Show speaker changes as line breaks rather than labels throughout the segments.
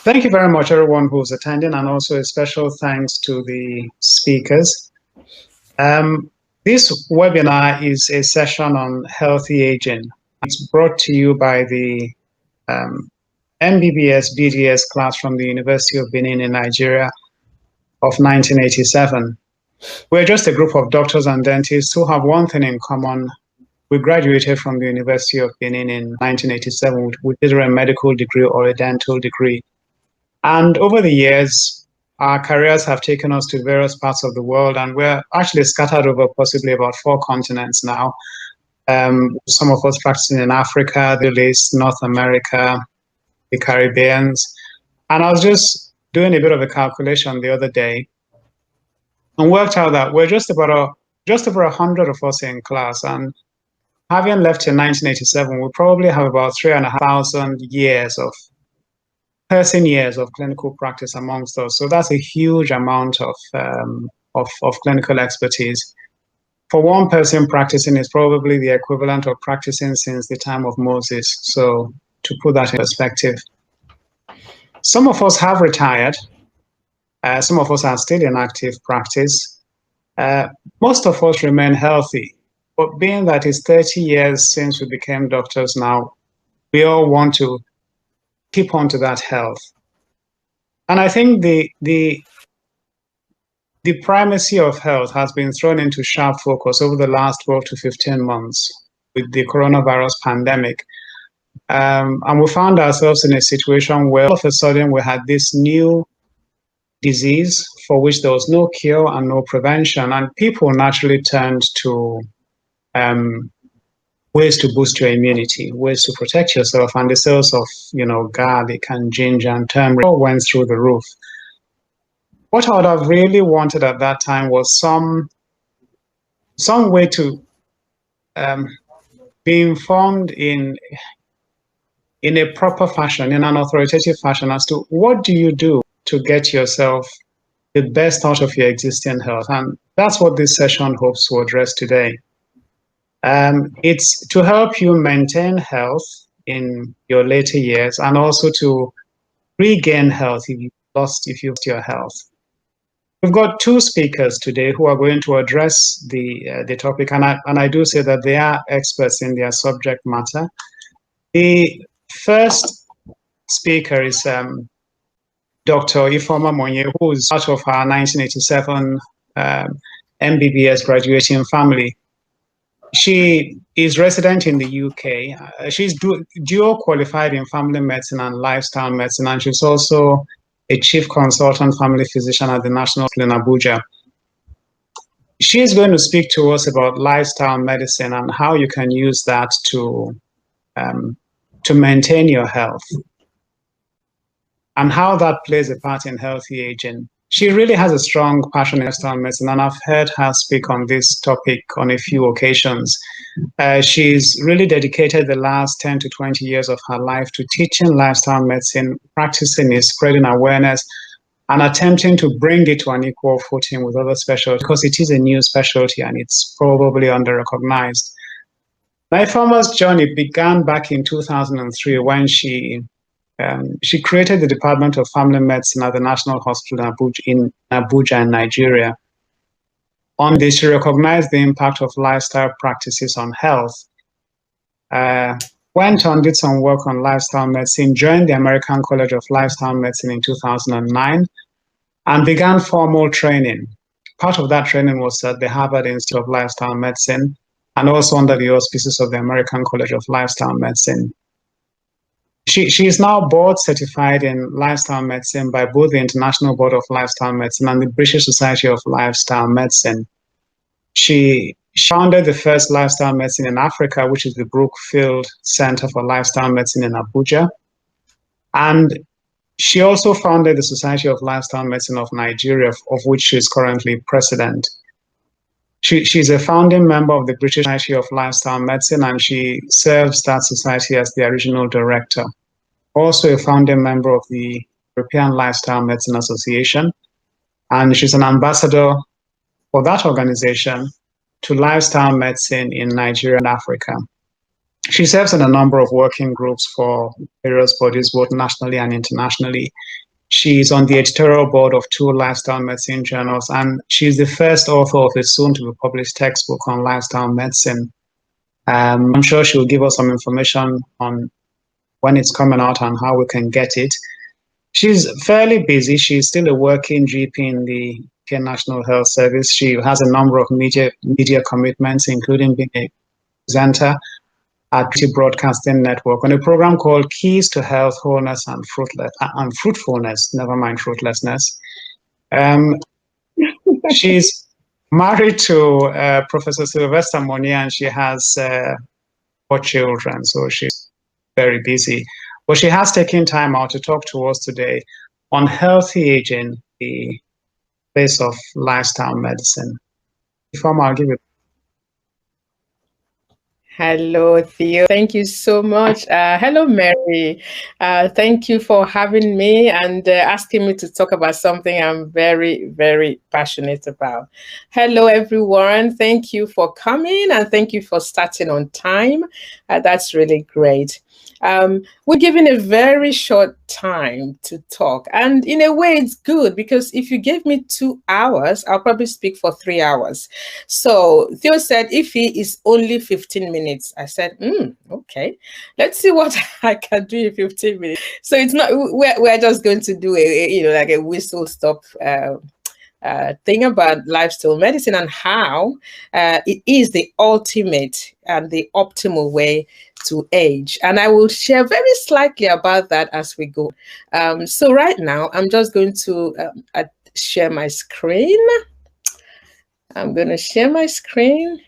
Thank you very much, everyone who's attending, and also a special thanks to the speakers. Um, this webinar is a session on healthy aging. It's brought to you by the MBBS BDS class from the University of Benin in Nigeria of 1987. We're just a group of doctors and dentists who have one thing in common. We graduated from the University of Benin in 1987 with either a medical degree or a dental degree. And over the years, our careers have taken us to various parts of the world, and we're actually scattered over possibly about 4 continents now. Some of us practicing in Africa, the Middle East, North America, the Caribbean. And I was just doing a bit of a calculation the other day and worked out that we're just over 100 of us in class. And having left in 1987, we probably have about 3,500 years of person years of clinical practice amongst us. So that's a huge amount of clinical expertise. For one person practicing is probably the equivalent of practicing since the time of Moses. So to put that in perspective, some of us have retired. Some of us are still in active practice. Most of us remain healthy, but being that it's 30 years since we became doctors now, we all want to keep on to that health. And I think the primacy of health has been thrown into sharp focus over the last 12 to 15 months with the coronavirus pandemic. And we found ourselves in a situation where all of a sudden we had this new disease for which there was no cure and no prevention, and people naturally turned to ways to boost your immunity, ways to protect yourself, and the sales of, garlic and ginger and turmeric all went through the roof. What I would have really wanted at that time was some way to be informed in a proper fashion, in an authoritative fashion, as to what do you do to get yourself the best out of your existing health. And that's what this session hopes to address today. It's to help you maintain health in your later years and also to regain health if you've lost your health. We've got two speakers today who are going to address the topic, and I do say that they are experts in their subject matter. The first speaker is Dr. Ifeoma Monye, who is part of our 1987 MBBS graduating family. She is resident in the UK. She's dual qualified in family medicine and lifestyle medicine, and she's also a chief consultant family physician at the National Hospital in Abuja. She is going to speak to us about lifestyle medicine and how you can use that to maintain your health and how that plays a part in healthy aging. She really has a strong passion in lifestyle medicine, and I've heard her speak on this topic on a few occasions. She's really dedicated the last 10 to 20 years of her life to teaching lifestyle medicine, practicing it, spreading awareness, and attempting to bring it to an equal footing with other specialties, because it is a new specialty and it's probably under-recognized. My Ifeoma's journey began back in 2003 when she created the Department of Family Medicine at the National Hospital in Abuja, in Nigeria. On this, she recognized the impact of lifestyle practices on health. Went on, did some work on lifestyle medicine, joined the American College of Lifestyle Medicine in 2009, and began formal training. Part of that training was at the Harvard Institute of Lifestyle Medicine, and also under the auspices of the American College of Lifestyle Medicine. She is now board certified in lifestyle medicine by both the International Board of Lifestyle Medicine and the British Society of Lifestyle Medicine. She founded the first lifestyle medicine in Africa, which is the Brookfield Center for Lifestyle Medicine in Abuja. And she also founded the Society of Lifestyle Medicine of Nigeria, of which she is currently president. She's a founding member of the British Society of Lifestyle Medicine, and she serves that society as the original director. Also a founding member of the European Lifestyle Medicine Association, and she's an ambassador for that organization to lifestyle medicine in Nigeria and Africa. She serves in a number of working groups for various bodies, both nationally and internationally. She's on the editorial board of 2 lifestyle medicine journals, and she's the first author of a soon-to-be-published textbook on lifestyle medicine. I'm sure she'll give us some information on when it's coming out and how we can get it. She's fairly busy. She's still a working GP in the UK National Health Service. She has a number of media commitments, including being a presenter at the Broadcasting Network on a program called Keys to Health, Wholeness and Fruitfulness, never mind fruitlessness. She's married to Professor Sylvester Monye, and she has 4 children, so she's very busy. But she has taken time out to talk to us today on healthy aging, the place of lifestyle medicine. Before I'll give it.
Hello, Theo. Thank you so much. Hello, Mary. Thank you for having me and asking me to talk about something I'm very, very passionate about. Hello, everyone. Thank you for coming and thank you for starting on time. That's really great. We're given a very short time to talk, and in a way it's good because if you gave me 2 hours, I'll probably speak for 3 hours. So Theo said if he is only 15 minutes, I said, okay, let's see what I can do in 15 minutes. So it's not, we're just going to do like a whistle stop thing about lifestyle medicine and how it is the ultimate and the optimal way to age. And I will share very slightly about that as we go. So right now, I'm just going to share my screen. I'm going to share my screen.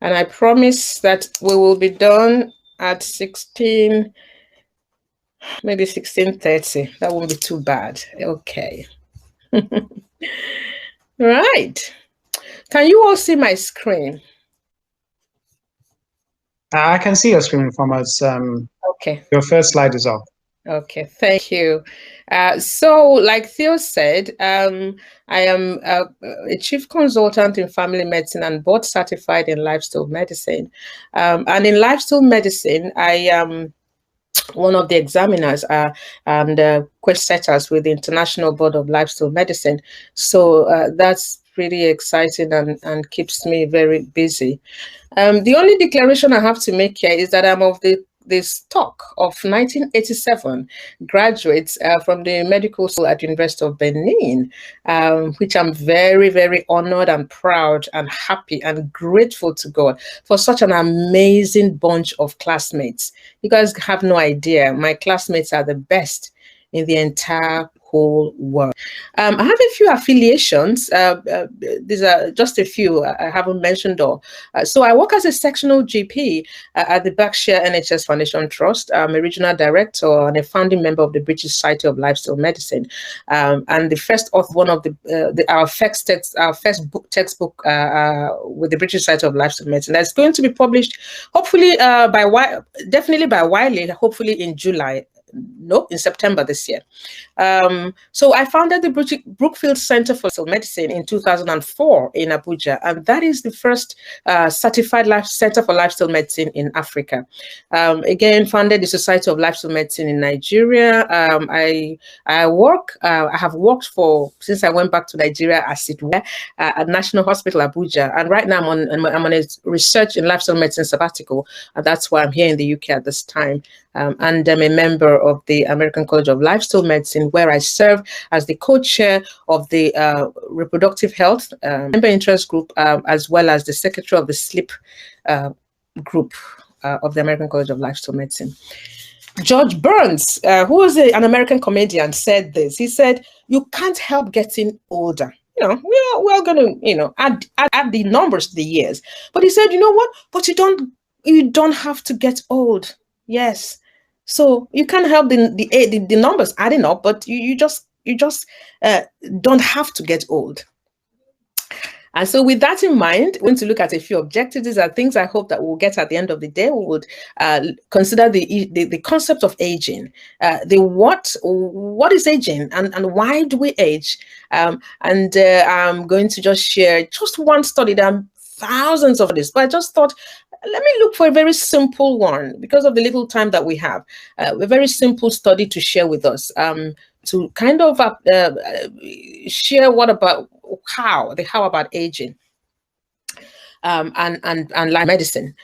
And I promise that we will be done at 16, maybe 16:30. That won't be too bad. Okay. Right. Can you all see my screen?
I can see your screen formats.
Okay.
Your first slide is up.
Okay, thank you. So, like Theo said, I am a chief consultant in family medicine and board certified in lifestyle medicine. And in lifestyle medicine, I am one of the examiners and quest setters with the International Board of Lifestyle Medicine. So that's pretty exciting and keeps me very busy. The only declaration I have to make here is that I'm of the stock of 1987 graduates from the medical school at University of Benin, which I'm very, very honored and proud and happy and grateful to God for such an amazing bunch of classmates. You guys have no idea. My classmates are the best in the entire whole world. I have a few affiliations. These are just a few I haven't mentioned all. So I work as a sectional GP at the Berkshire NHS Foundation Trust. I'm a regional director and a founding member of the British Society of Lifestyle Medicine, and the first author, one of our first textbook with the British Society of Lifestyle Medicine. That's going to be published, hopefully definitely by Wiley, hopefully in July. No, in September this year. So I founded the Brookfield Center for Lifestyle Medicine in 2004 in Abuja, and that is the first certified center for lifestyle medicine in Africa. Again, founded the Society of Lifestyle Medicine in Nigeria. I have worked since I went back to Nigeria, as it were, at National Hospital Abuja, and right now I'm on a research in lifestyle medicine sabbatical, and that's why I'm here in the UK at this time. And I'm a member of the American College of Lifestyle Medicine, where I serve as the co-chair of the reproductive health member interest group, as well as the secretary of the sleep group of the American College of Lifestyle Medicine. George Burns, who was an American comedian, said this. He said, "You can't help getting older. We're going to, add the numbers to the years." But he said, you know what? But you don't have to get old. Yes. So you can't help the numbers adding up, but you just don't have to get old. And so with that in mind, we're going to look at a few objectives. These are things I hope that we'll get at the end of the day. We would consider the concept of aging, what is aging and why do we age? And I'm going to just share just one study. There are thousands of this, but I just thought let me look for a very simple one because of the little time that we have. A very simple study to share with us, to kind of share how about aging and life medicine.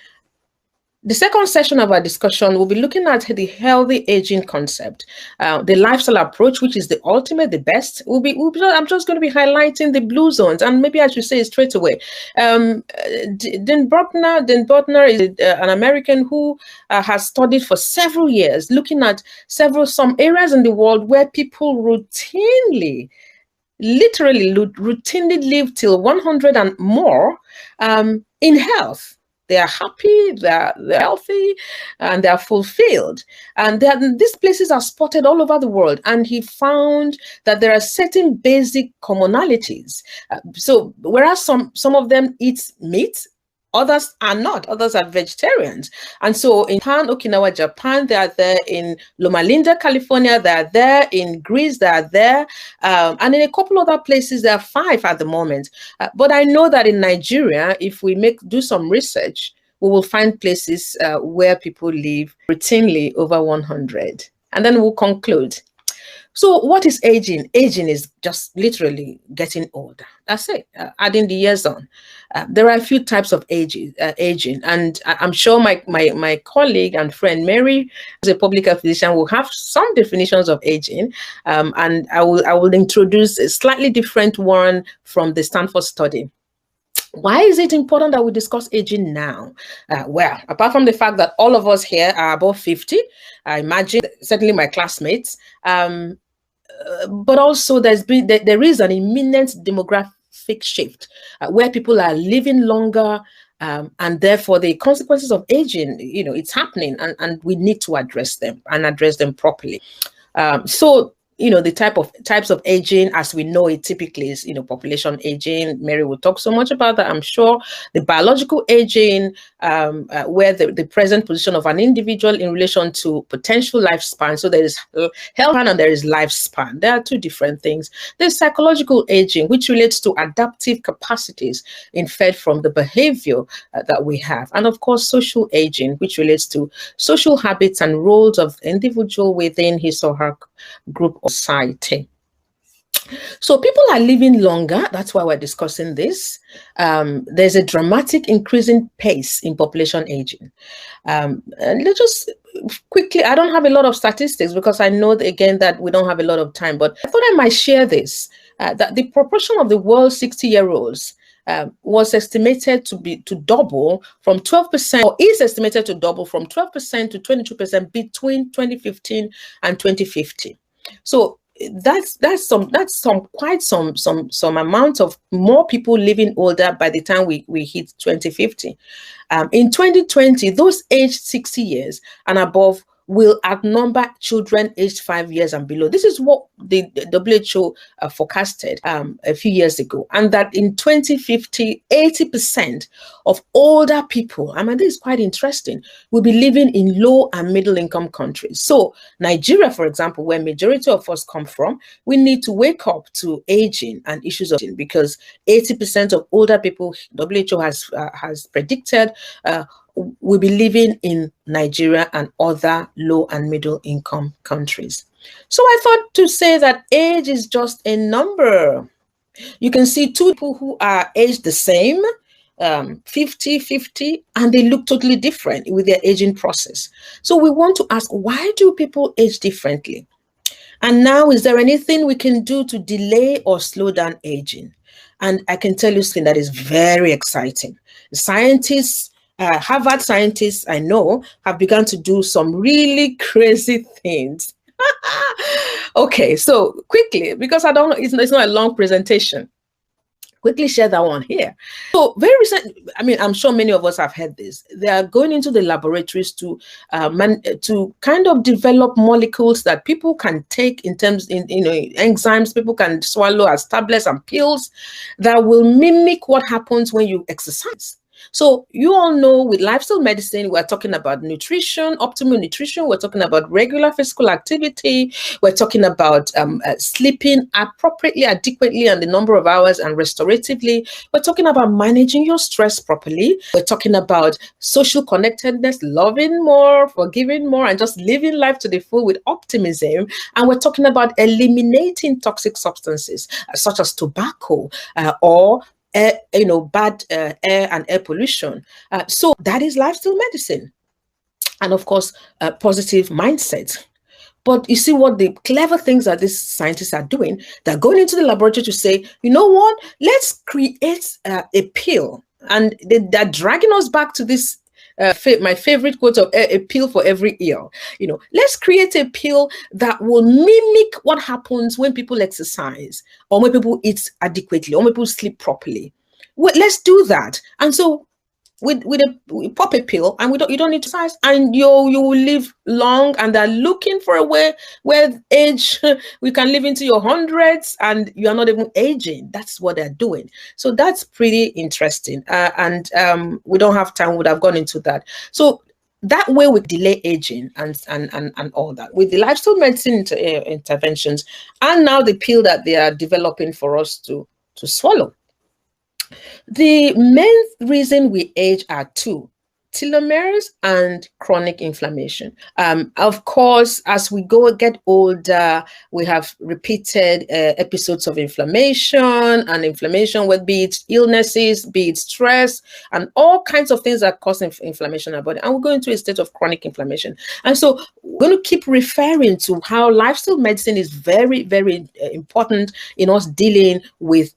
The second session of our discussion will be looking at the healthy aging concept, the lifestyle approach, which is the ultimate, the best. I'm just going to be highlighting the blue zones, and maybe I should say it straight away. Dan Butner is an American who has studied for several years, looking at some areas in the world where people literally routinely live till 100 and more in health. They are happy, they're healthy, and they're fulfilled. And these places are spotted all over the world. And he found that there are certain basic commonalities. So whereas some of them eat meat, others are not. Others are vegetarians. And so in Okinawa, Japan, they are there. In Loma Linda, California, they are there. In Greece, they are there. And in a couple other places, there are 5 at the moment. But I know that in Nigeria, if we do some research, we will find places where people live routinely over 100. And then we'll conclude. So what is aging? Aging is just literally getting older. That's it, adding the years on. There are a few types of aging, and I'm sure my colleague and friend Mary, as a public health physician, will have some definitions of aging, and I will introduce a slightly different one from the Stanford study. Why is it important that we discuss aging now? Well, apart from the fact that all of us here are above 50, I imagine, certainly my classmates, but also there is an imminent demographic shift where people are living longer, and therefore the consequences of aging, it's happening, and we need to address them properly. So the types of aging, as we know it typically is, population aging. Mary will talk so much about that, I'm sure. The biological aging, where the present position of an individual in relation to potential lifespan. So there is health span and there is lifespan. There are 2 different things. There's psychological aging, which relates to adaptive capacities inferred from the behavior that we have. And of course, social aging, which relates to social habits and roles of individual within his or her group or society. So people are living longer. That's why we're discussing this. There's a dramatic increasing pace in population aging. And let's just quickly, I don't have a lot of statistics because I know again that we don't have a lot of time, but I thought I might share this, that the proportion of the world's 60-year-olds was estimated to double from 12%, or is estimated to double from 12% to 22% between 2015 and 2050. So that's quite some amount of more people living older by the time we hit 2050. In 2020, those aged 60 years and above will outnumber children aged 5 years and below. This is what the WHO forecasted a few years ago. And that in 2050, 80% of older people, I mean, this is quite interesting, will be living in low and middle income countries. So Nigeria, for example, where majority of us come from, we need to wake up to aging and issues of aging, because 80% of older people, WHO has predicted, will be living in Nigeria and other low and middle income countries. So I thought to say that age is just a number. You can see 2 people who are aged the same, 50, and they look totally different with their aging process. So we want to ask, why do people age differently? And now, is there anything we can do to delay or slow down aging? And I can tell you something that is very exciting. Scientists, Harvard scientists, I know, have begun to do some really crazy things. Okay, so quickly, because it's not a long presentation, quickly share that one here. So very recent, I mean, I'm sure many of us have heard this. They are going into the laboratories to kind of develop molecules that people can take in terms, enzymes people can swallow as tablets and pills that will mimic what happens when you exercise. So you all know with lifestyle medicine, we're talking about nutrition, optimal nutrition. We're talking about regular physical activity. We're talking about sleeping appropriately, adequately, and the number of hours and restoratively. We're talking about managing your stress properly. We're talking about social connectedness, loving more, forgiving more, and just living life to the full with optimism. And we're talking about eliminating toxic substances such as tobacco or bad air and air pollution. So that is lifestyle medicine. And of course, positive mindset. But you see what the clever things that these scientists are doing, they're going into the laboratory to say, you know what, let's create a pill. And they're dragging us back to this my favorite quote of a pill for every ear. Let's create a pill that will mimic what happens when people exercise, or when people eat adequately, or when people sleep properly. Well, let's do that. And so we pop a pill, and you don't need to exercise, and you will live long. And they're looking for a way where age we can live into your hundreds and you are not even aging. That's what they're doing. So that's pretty interesting. And we don't have time. We would have gone into that. So that way we delay aging and all that with the lifestyle medicine interventions, and now the pill that they are developing for us to swallow. The main reason we age are two: telomeres and chronic inflammation. Of course, as we get older, we have repeated episodes of inflammation, whether be it illnesses, be it stress, and all kinds of things that cause inflammation in our body. And we're going to a state of chronic inflammation. And so we're going to keep referring to how lifestyle medicine is very, very important in us dealing with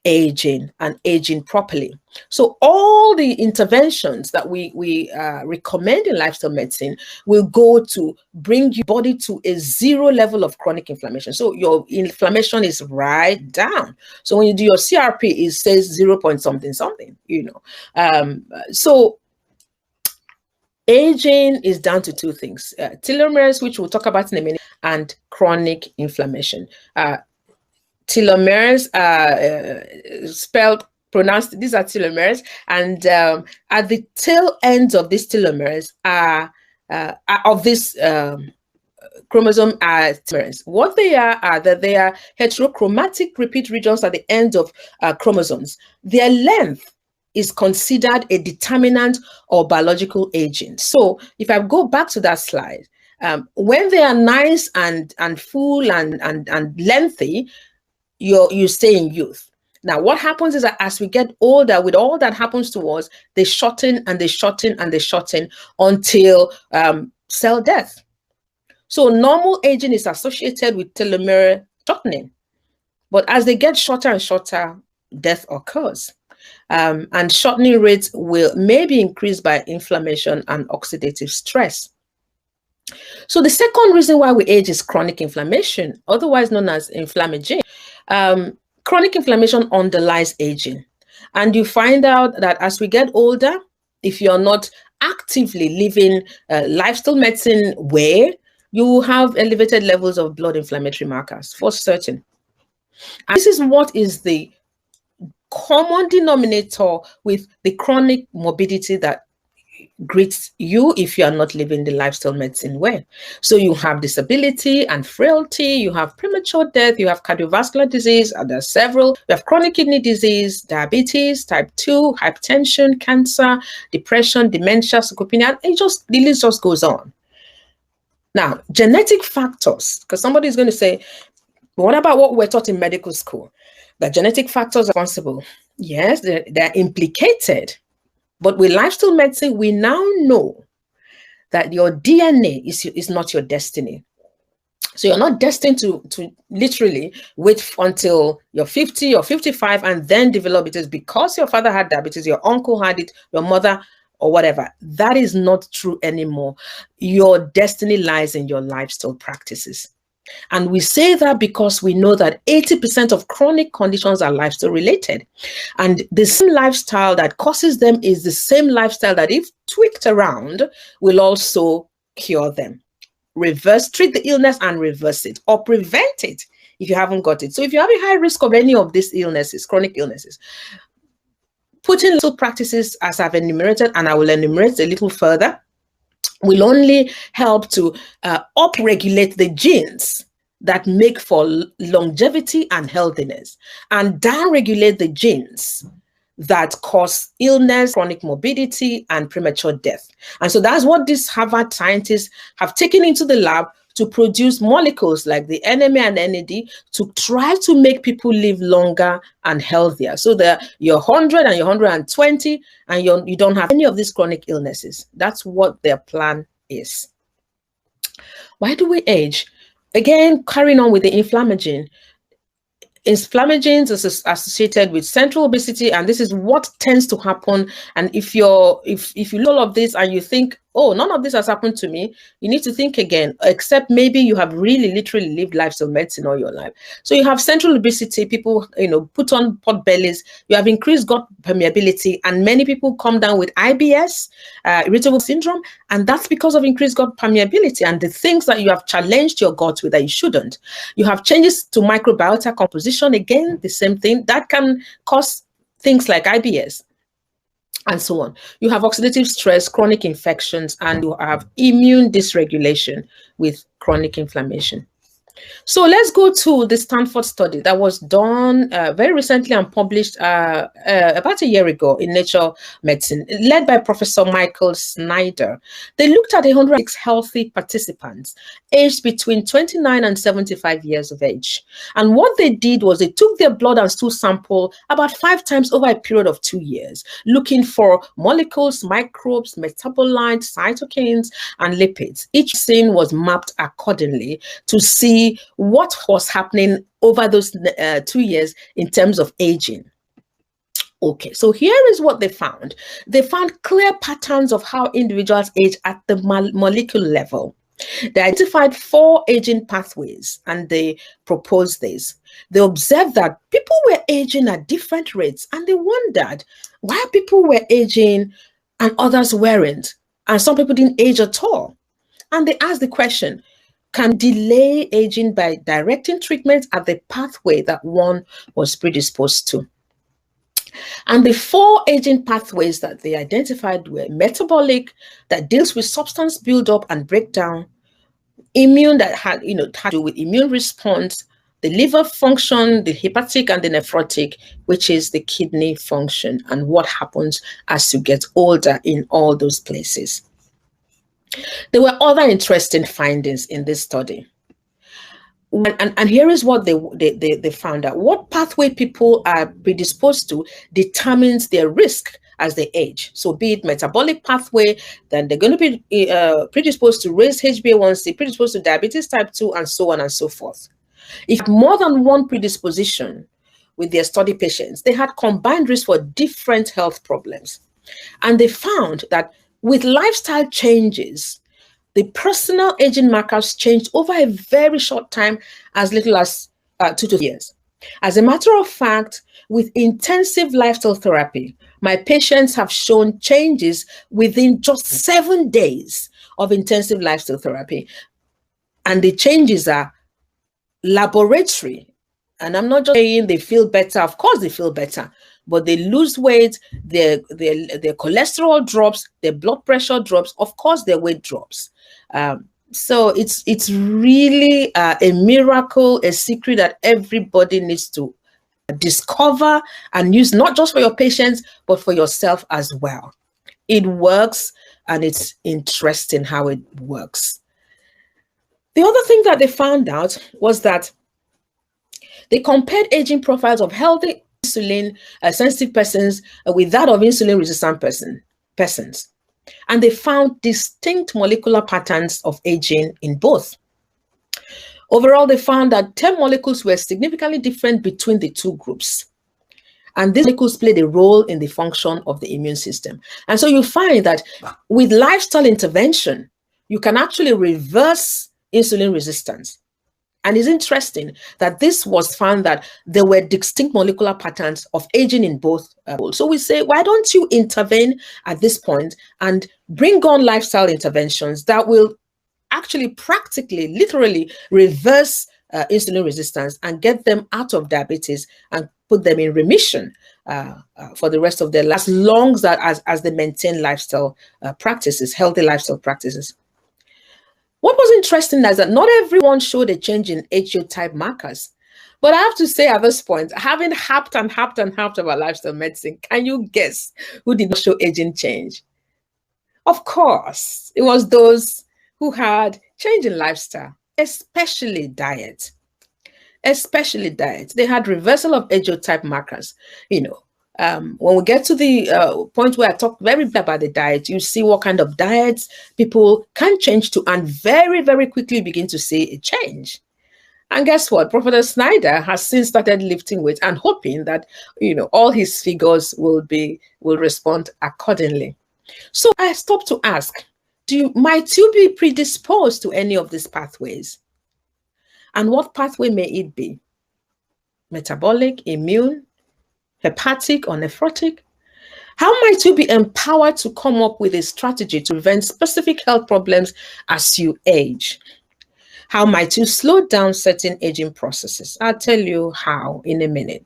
aging and aging properly. So all the interventions that we recommend in lifestyle medicine will go to bring your body to a zero level of chronic inflammation. So your inflammation is right down. So when you do your CRP, it says 0 point something something. So aging is down to two things: telomeres, which we'll talk about in a minute, and chronic inflammation. Telomeres pronounced, these are telomeres, and at the tail ends of these telomeres of this chromosome are telomeres. What they are that they are heterochromatic repeat regions at the end of chromosomes. Their length is considered a determinant of biological aging. So if I go back to that slide, when they are nice and full and lengthy, you stay in youth. Now, what happens is that as we get older, with all that happens to us, they shorten and they shorten and they shorten until cell death. So normal aging is associated with telomere shortening. But as they get shorter and shorter, death occurs. And shortening rates may be increased by inflammation and oxidative stress. So the second reason why we age is chronic inflammation, otherwise known as inflammaging. Chronic inflammation underlies aging, and you find out that as we get older, if you're not actively living lifestyle medicine way, you will have elevated levels of blood inflammatory markers for certain. And this is what is the common denominator with the chronic morbidity that greets you if you are not living the lifestyle medicine way. So you have disability and frailty, you have premature death, you have cardiovascular disease, and there are several. You have chronic kidney disease, diabetes, type 2, hypertension, cancer, depression, dementia, sarcopenia, and the list just goes on. Now, genetic factors, because somebody is going to say, what about what we're taught in medical school? That genetic factors are responsible. Yes, they're implicated. But with lifestyle medicine, we now know that your DNA is not your destiny. So you're not destined to literally wait until you're 50 or 55 and then develop it. It's because your father had diabetes, your uncle had it, your mother, or whatever. That is not true anymore. Your destiny lies in your lifestyle practices. And we say that because we know that 80% of chronic conditions are lifestyle related. And the same lifestyle that causes them is the same lifestyle that, if tweaked around, will also cure them. Treat the illness and reverse it, or prevent it if you haven't got it. So if you have a high risk of any of these illnesses, chronic illnesses, putting little practices as I've enumerated, and I will enumerate a little further, will only help to upregulate the genes that make for longevity and healthiness, and downregulate the genes that cause illness, chronic morbidity, and premature death. And so that's what these Harvard scientists have taken into the lab to produce molecules like the NMA and NAD to try to make people live longer and healthier. So that you're 100 and you're 120 and you don't have any of these chronic illnesses. That's what their plan is. Why do we age? Again, carrying on with the inflammagen. Inflammagens is associated with central obesity, and this is what tends to happen. And if you look all of this and you think, oh, none of this has happened to me, you need to think again, except maybe you have really literally lived lifestyle medicine all your life. So you have central obesity, people, put on pot bellies, you have increased gut permeability, and many people come down with IBS, irritable syndrome, and that's because of increased gut permeability and the things that you have challenged your gut with that you shouldn't. You have changes to microbiota composition, again, the same thing, that can cause things like IBS. And so on. You have oxidative stress, chronic infections, and you have immune dysregulation with chronic inflammation. So let's go to the Stanford study that was done very recently and published about a year ago in Nature Medicine, led by Professor Michael Snyder. They looked at 106 healthy participants aged between 29 and 75 years of age. And what they did was they took their blood and stool sample about 5 times over a period of 2 years, looking for molecules, microbes, metabolites, cytokines, and lipids. Each scene was mapped accordingly to see what was happening over those 2 years in terms of aging. Okay, so here is what they found. They found clear patterns of how individuals age at the molecular level. They identified 4 aging pathways and they proposed this. They observed that people were aging at different rates, and they wondered why people were aging and others weren't, and some people didn't age at all. And they asked the question, can delay aging by directing treatment at the pathway that one was predisposed to. And the 4 aging pathways that they identified were metabolic, that deals with substance buildup and breakdown, immune, that had to do with immune response, the liver function, the hepatic, and the nephrotic, which is the kidney function, and what happens as you get older in all those places. There were other interesting findings in this study. And here is what they found out. What pathway people are predisposed to determines their risk as they age. So be it metabolic pathway, then they're going to be predisposed to raise HbA1c, predisposed to diabetes type 2, and so on and so forth. If more than one predisposition with their study patients, they had combined risk for different health problems. And they found that with lifestyle changes, the personal aging markers changed over a very short time, as little as 2 to 3 years. As a matter of fact, with intensive lifestyle therapy, my patients have shown changes within just 7 days of intensive lifestyle therapy. And the changes are laboratory. And I'm not just saying they feel better. Of course they feel better, but they lose weight, their cholesterol drops, their blood pressure drops, of course their weight drops. So it's really a miracle, a secret that everybody needs to discover and use, not just for your patients, but for yourself as well. It works, and it's interesting how it works. The other thing that they found out was that they compared aging profiles of healthy insulin sensitive persons with that of insulin resistant persons. And they found distinct molecular patterns of aging in both. Overall, they found that 10 molecules were significantly different between the 2 groups. And these molecules played a role in the function of the immune system. And so you find that with lifestyle intervention, you can actually reverse insulin resistance. And it's interesting that this was found that there were distinct molecular patterns of aging in both. So we say, why don't you intervene at this point and bring on lifestyle interventions that will actually practically, literally reverse insulin resistance and get them out of diabetes and put them in remission for the rest of their life, as long as they maintain lifestyle practices, healthy lifestyle practices. What was interesting is that not everyone showed a change in HO type markers. But I have to say at this point, having harped about lifestyle medicine, can you guess who did not show aging change? Of course, it was those who had change in lifestyle, especially diet. Especially diet. They had reversal of HO type markers. When we get to the point where I talk very bit about the diet, you see what kind of diets people can change to and very, very quickly begin to see a change. And guess what? Professor Snyder has since started lifting weight and hoping that, all his figures will respond accordingly. So I stopped to ask, might you be predisposed to any of these pathways? And what pathway may it be? Metabolic, immune, hepatic, or nephrotic? How might you be empowered to come up with a strategy to prevent specific health problems as you age? How might you slow down certain aging processes? I'll tell you how in a minute.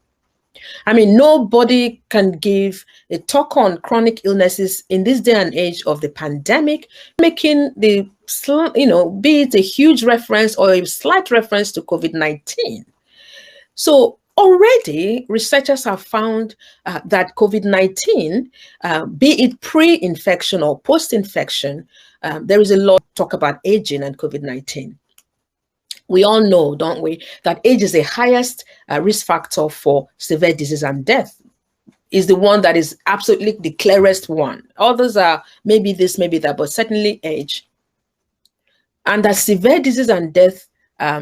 I mean, nobody can give a talk on chronic illnesses in this day and age of the pandemic, making be it a huge reference or a slight reference to COVID-19. So already researchers have found that COVID-19, be it pre-infection or post-infection, there is a lot of talk about aging and COVID-19. We all know, don't we, that age is the highest risk factor for severe disease and death. Is the one that is absolutely the clearest one. Others are maybe this, maybe that, but certainly age. And that severe disease and death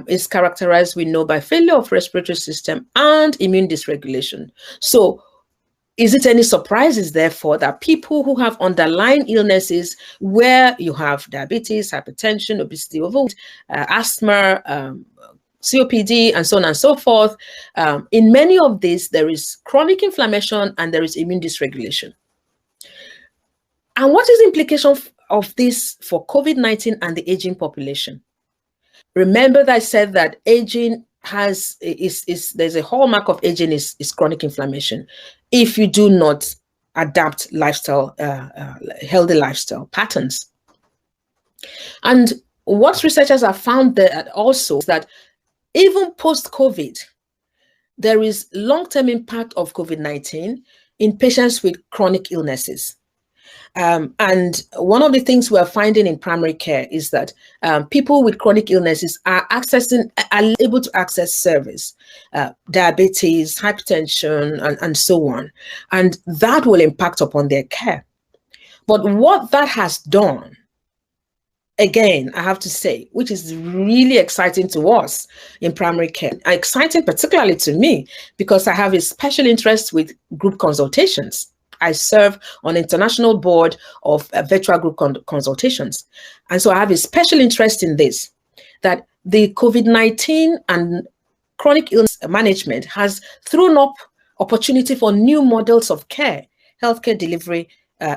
is characterized, we know, by failure of respiratory system and immune dysregulation. So is it any surprises, therefore, that people who have underlying illnesses where you have diabetes, hypertension, obesity, overweight, asthma, COPD, and so on and so forth, in many of these, there is chronic inflammation and there is immune dysregulation. And what is the implication of this for COVID-19 and the aging population? Remember that I said that aging there's a hallmark of aging is chronic inflammation if you do not adapt lifestyle, healthy lifestyle patterns. And what researchers have found that also is that even post-COVID, there is long-term impact of COVID-19 in patients with chronic illnesses. And one of the things we're finding in primary care is that people with chronic illnesses are able to access service, diabetes, hypertension, and so on. And that will impact upon their care. But what that has done, again, I have to say, which is really exciting to us in primary care, exciting particularly to me, because I have a special interest with group consultations. I serve on international board of virtual group consultations. And so I have a special interest in this, that the COVID-19 and chronic illness management has thrown up opportunity for new models of care, healthcare delivery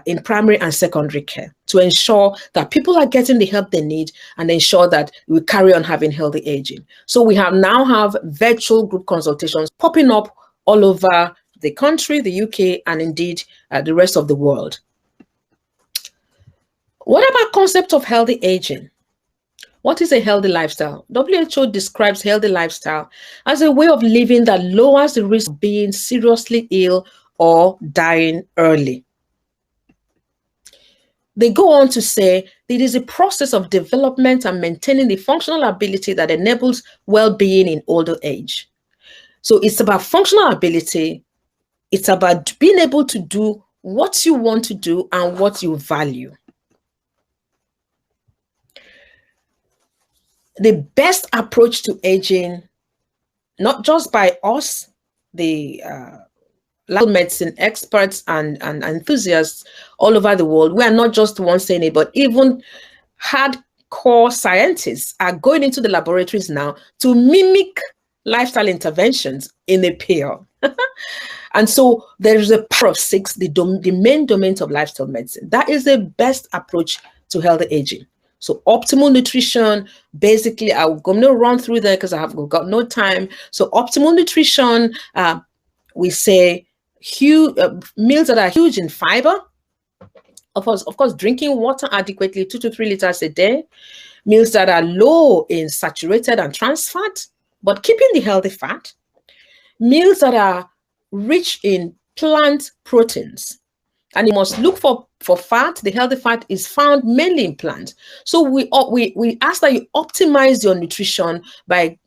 in primary and secondary care to ensure that people are getting the help they need and ensure that we carry on having healthy aging. So we now have virtual group consultations popping up all over the country, the UK, and indeed the rest of the world. What about concept of healthy aging? What is a healthy lifestyle? WHO describes healthy lifestyle as a way of living that lowers the risk of being seriously ill or dying early. They go on to say it is a process of development and maintaining the functional ability that enables well-being in older age. So it's about functional ability. It's about being able to do what you want to do and what you value. The best approach to aging, not just by us, the medicine experts and enthusiasts all over the world, we are not just the ones saying it, but even hardcore scientists are going into the laboratories now to mimic lifestyle interventions in a pill. And so there is a power of 6, the main domain of lifestyle medicine. That is the best approach to healthy aging. So optimal nutrition, basically, I'm going to run through there because I've got no time. So optimal nutrition, we say meals that are huge in fiber. Of course, drinking water adequately, 2 to 3 liters a day. Meals that are low in saturated and trans fat, but keeping the healthy fat. Meals that are rich in plant proteins. And you must look for fat. The healthy fat is found mainly in plants. So we ask that you optimize your nutrition by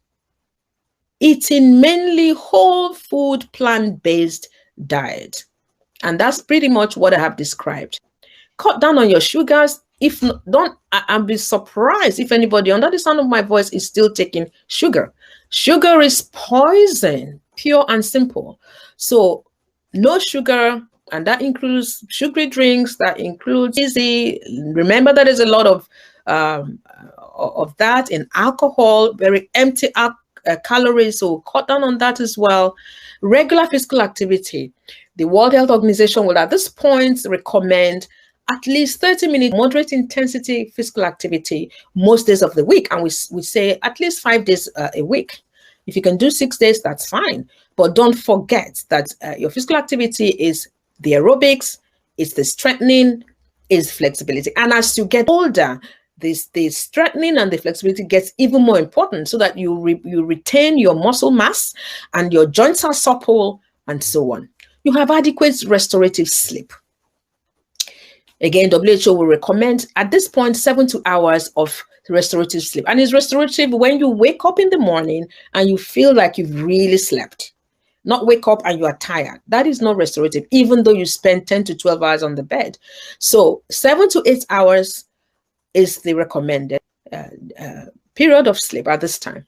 eating mainly whole food, plant-based diet. And that's pretty much what I have described. Cut down on your sugars. If don't, I'll be surprised if anybody under the sound of my voice is still taking sugar. Sugar is poison, pure and simple. So no sugar, and that includes sugary drinks, that includes easy. Remember that there's a lot of that in alcohol, very empty calories, so cut down on that as well. Regular physical activity. The World Health Organization will at this point recommend at least 30 minutes moderate intensity physical activity most days of the week. And we say at least 5 days a week. If you can do 6 days, that's fine. But don't forget that your physical activity is the aerobics, it's the strengthening, it's flexibility. And as you get older, the strengthening and the flexibility gets even more important so that you retain your muscle mass and your joints are supple and so on. You have adequate restorative sleep. Again, WHO will recommend at this point 7 to 8 hours of restorative sleep. And it's restorative when you wake up in the morning and you feel like you've really slept. Not wake up and you are tired. That is not restorative, even though you spend 10 to 12 hours on the bed. So 7 to 8 hours is the recommended period of sleep at this time.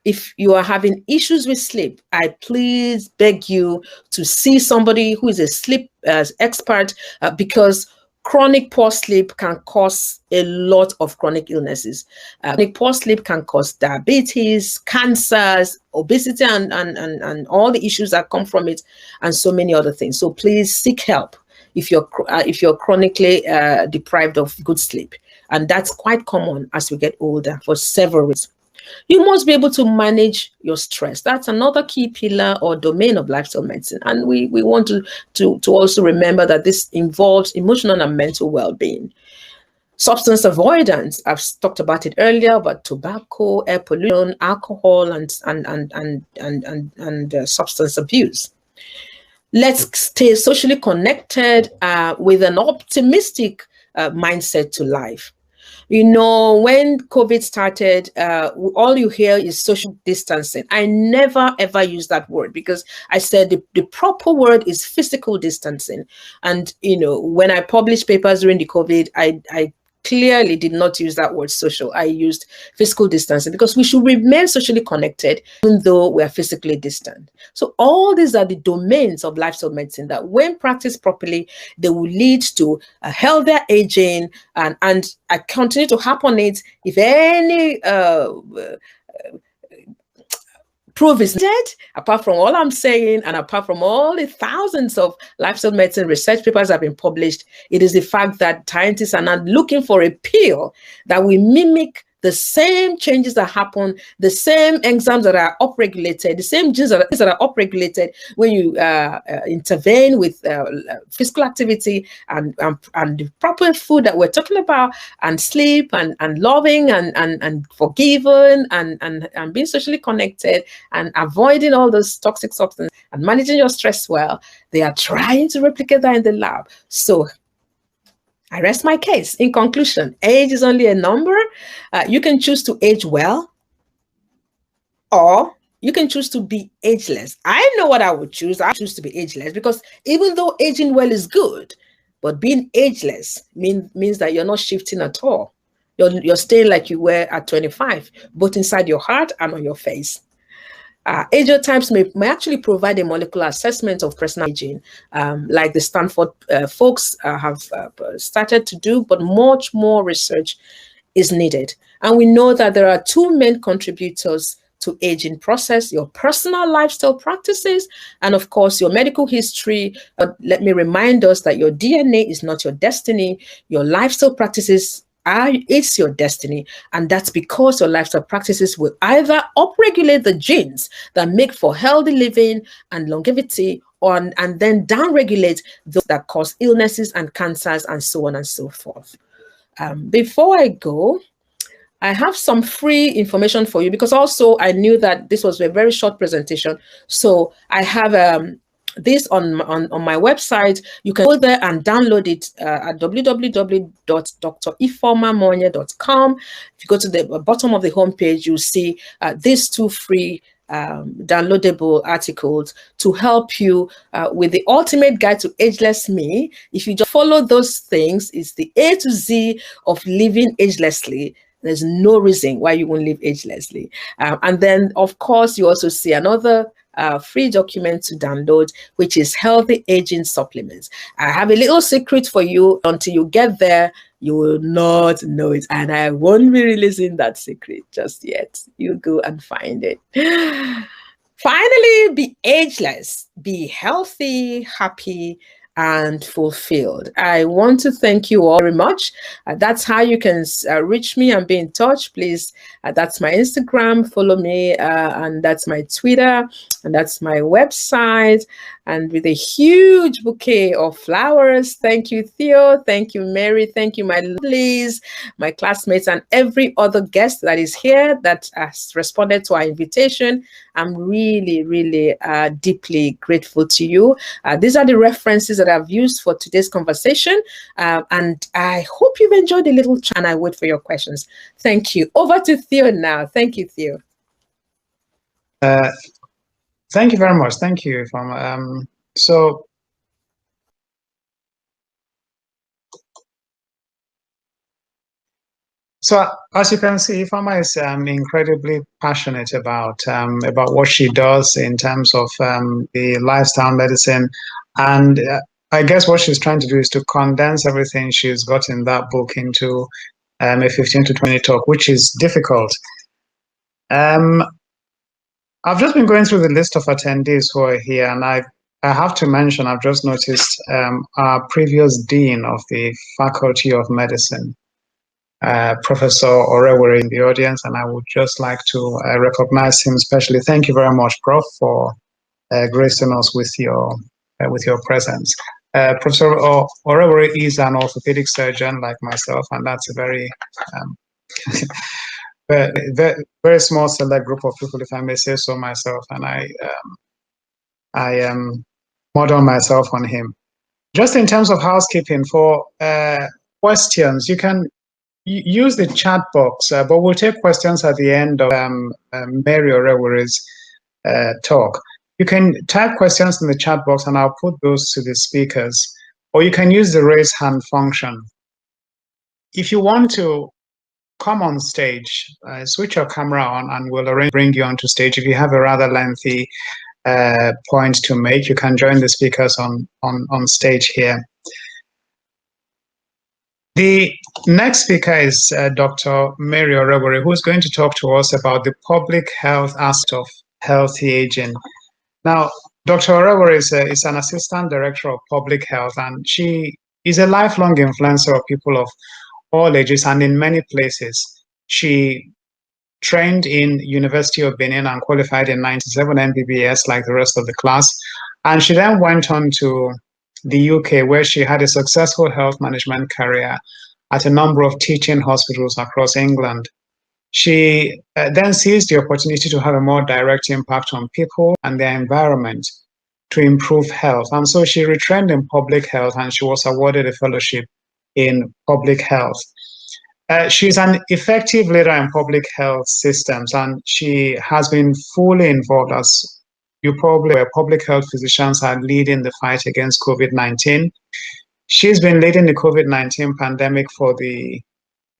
If you are having issues with sleep, I please beg you to see somebody who is a sleep expert because chronic poor sleep can cause a lot of chronic illnesses. Chronic poor sleep can cause diabetes, cancers, obesity, and all the issues that come from it, and so many other things. So please seek help if you're chronically deprived of good sleep, and that's quite common as we get older for several reasons. You must be able to manage your stress. That's another key pillar or domain of lifestyle medicine. And we want to also remember that this involves emotional and mental well-being. Substance avoidance, I've talked about it earlier, but tobacco, air pollution, alcohol, and substance abuse. Let's stay socially connected with an optimistic mindset to life. You know, when COVID started, all you hear is social distancing. I never, ever use that word because I said the proper word is physical distancing. And, you know, when I published papers during the COVID, I clearly did not use that word social. I used physical distancing because we should remain socially connected even though we are physically distant. So all these are the domains of lifestyle medicine that when practiced properly, they will lead to a healthier aging, and I continue to harp on it. If any proof is needed, apart from all I'm saying, and apart from all the thousands of lifestyle medicine research papers that have been published, it is the fact that scientists are not looking for a pill that will mimic the same changes that happen, the same enzymes that are upregulated, the same genes that are upregulated when you intervene with physical activity and the proper food that we're talking about, and sleep and loving and forgiving and being socially connected and avoiding all those toxic substances and managing your stress well. They are trying to replicate that in the lab. So I rest my case. In conclusion, age is only a number. You can choose to age well, or you can choose to be ageless. I know what I would choose. I choose to be ageless because even though aging well is good, but being ageless means that you're not shifting at all. You're staying like you were at 25, both inside your heart and on your face. Angiotypes may actually provide a molecular assessment of personal aging, like the Stanford folks have started to do, but much more research is needed. And we know that there are two main contributors to aging process: your personal lifestyle practices, and of course, your medical history. But let me remind us that your DNA is not your destiny. Your lifestyle practices It's your destiny, and that's because your lifestyle practices will either upregulate the genes that make for healthy living and longevity, and then downregulate those that cause illnesses and cancers and so on and so forth. Before I go, I have some free information for you, because also I knew that this was a very short presentation. So I have this on my website. You can go there and download it at www.driformamonye.com. If you go to the bottom of the homepage, you'll see these two free downloadable articles to help you with the ultimate guide to ageless me. If you just follow those things, it's the A to Z of living agelessly. There's no reason why you won't live agelessly. And then, of course, you also see another free document to download, which is healthy aging supplements. I have a little secret for you. Until you get there, you will not know it. And I won't be releasing that secret just yet. You go and find it. Finally, be ageless, be healthy, happy, and fulfilled. I want to thank you all very much. That's how you can reach me and be in touch. Please, that's my Instagram, follow me, and that's my Twitter, and that's my website. And with a huge bouquet of flowers, thank you, Theo, thank you, Mary, thank you, my lovelies, my classmates, and every other guest that is here that has responded to our invitation. I'm really, really deeply grateful to you. These are the references that I've used for today's conversation. And I hope you've enjoyed the little chat, and I wait for your questions. Thank you. Over to Theo now. Thank you, Theo.
Thank you very much. Thank you. So as you can see, Ifeoma is incredibly passionate about what she does in terms of the lifestyle medicine, and I guess what she's trying to do is to condense everything she's got in that book into a 15 to 20 talk, which is difficult. I've just been going through the list of attendees who are here, and I have to mention, I've just noticed our previous dean of the Faculty of Medicine, Professor Orhewere, in the audience, and I would just like to recognize him especially. Thank you very much, Prof, for gracing us with your presence. Professor Orhewere is an orthopedic surgeon like myself, and that's a very very small select group of people, if I may say so myself, and I model myself on him. Just in terms of housekeeping, for questions, you can use the chat box, but we'll take questions at the end of Mary Orhewere's talk. You can type questions in the chat box, and I'll put those to the speakers, or you can use the raise hand function. If you want to come on stage, switch your camera on, and we'll bring you onto stage. If you have a rather lengthy point to make, you can join the speakers on stage here. The next speaker is Dr. Mary Orhewere, who is going to talk to us about the public health aspect of healthy aging. Now, Dr. Orhewere is an assistant director of public health, and she is a lifelong influencer of people of all ages and in many places. She trained in University of Benin and qualified in 97 MBBS like the rest of the class. And she then went on to the UK, where she had a successful health management career at a number of teaching hospitals across England. She then seized the opportunity to have a more direct impact on people and their environment to improve health. And so she retrained in public health, and she was awarded a fellowship in public health. She's an effective leader in public health systems, and she has been fully involved, as you probably where public health physicians are leading the fight against COVID-19. She's been leading the COVID-19 pandemic for the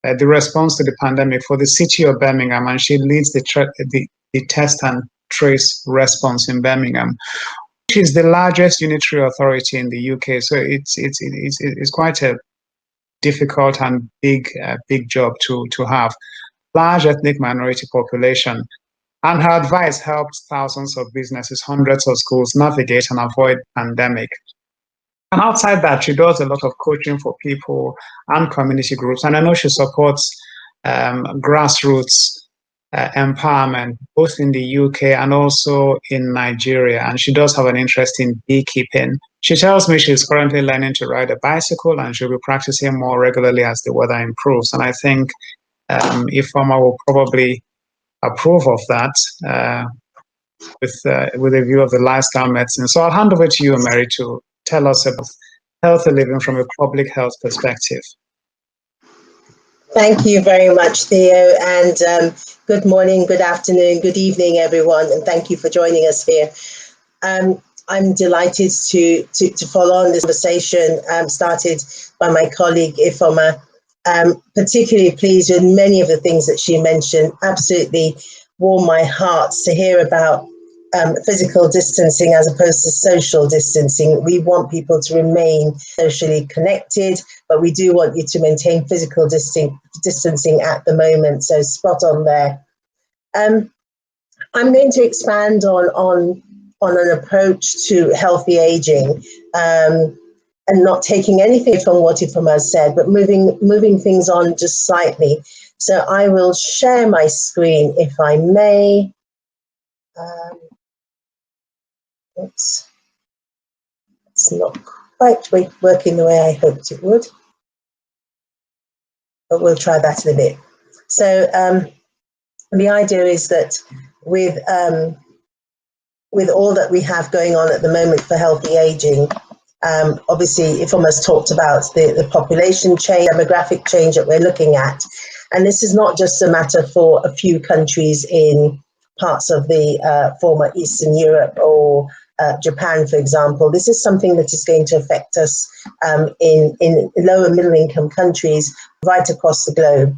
response to the pandemic for the city of Birmingham, and she leads the test and trace response in Birmingham, which is the largest unitary authority in the UK. So it's quite a difficult and big job to have. Large ethnic minority population, and her advice helped thousands of businesses, hundreds of schools navigate and avoid pandemic. And outside that, she does a lot of coaching for people and community groups. And I know she supports grassroots empowerment, both in the UK and also in Nigeria. And she does have an interest in beekeeping. She tells me she's currently learning to ride a bicycle and she'll be practicing more regularly as the weather improves. And I think Ifeoma will probably approve of that with a view of the lifestyle medicine. So I'll hand over to you, Mary, to tell us about healthy living from a public health perspective.
Thank you very much, Theo, and good morning, good afternoon, good evening, everyone, and thank you for joining us here. I'm delighted to follow on this conversation started by my colleague Ifeoma. Particularly pleased with many of the things that she mentioned. Absolutely warmed my heart to hear about physical distancing as opposed to social distancing. We want people to remain socially connected, but we do want you to maintain physical distancing at the moment. So spot on there. I'm going to expand on an approach to healthy aging, and not taking anything from what Ifeoma has said, but moving things on just slightly. So I will share my screen if I may. Oops, it's not quite working the way I hoped it would, but we'll try that in a bit. So the idea is that with all that we have going on at the moment for healthy aging, obviously Ifeoma has talked about the population change, demographic change that we're looking at. And this is not just a matter for a few countries in parts of the former Eastern Europe or Japan, for example. This is something that is going to affect us in lower middle income countries right across the globe.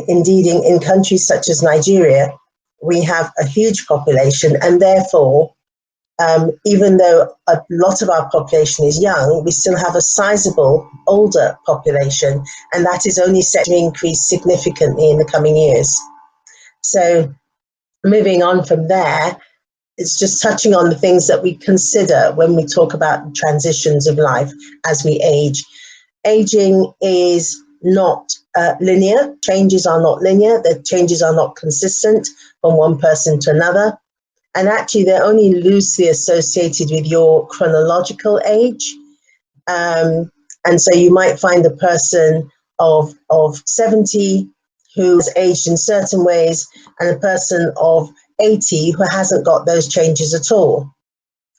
Indeed, in countries such as Nigeria, we have a huge population, and therefore, even though a lot of our population is young, we still have a sizable older population, and that is only set to increase significantly in the coming years. So moving on from there, it's just touching on the things that we consider when we talk about transitions of life as we age. Aging is not linear. Changes are not linear. The changes are not consistent from one person to another. And actually, they're only loosely associated with your chronological age. And so you might find a person of 70 who's aged in certain ways, and a person of 80 who hasn't got those changes at all,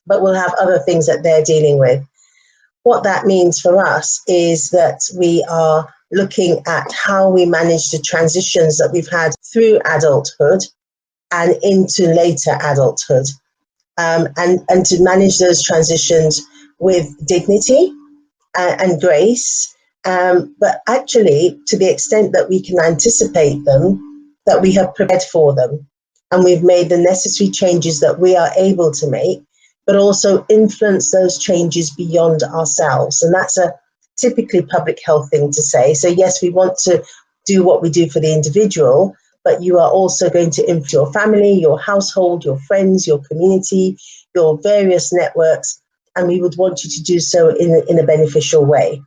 but will have other things that they're dealing with. What that means for us is that we are looking at how we manage the transitions that we've had through adulthood and into later adulthood, and to manage those transitions with dignity and grace, but actually to the extent that we can anticipate them, that we have prepared for them, and we've made the necessary changes that we are able to make, but also influence those changes beyond ourselves. And that's a typically public health thing to say. So yes, we want to do what we do for the individual, but you are also going to influence your family, your household, your friends, your community, your various networks, and we would want you to do so in a beneficial way.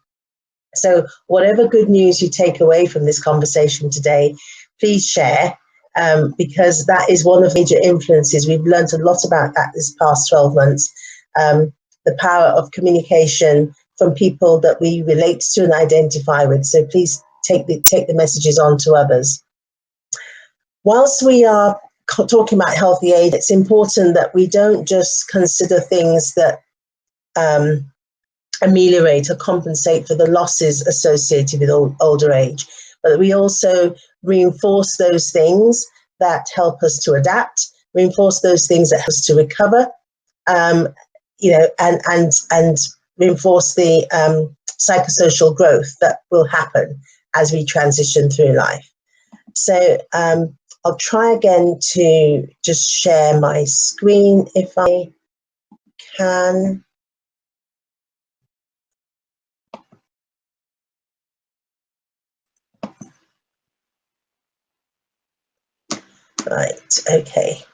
So whatever good news you take away from this conversation today, please share, because that is one of the major influences. We've learned a lot about that this past 12 months, the power of communication from people that we relate to and identify with. So please take the messages on to others. Whilst we are talking about healthy age, it's important that we don't just consider things that ameliorate or compensate for the losses associated with older age, but that we also reinforce those things that help us to adapt, reinforce those things that help us to recover, and reinforce the psychosocial growth that will happen as we transition through life. So I'll try again to just share my screen if I can. Right, okay.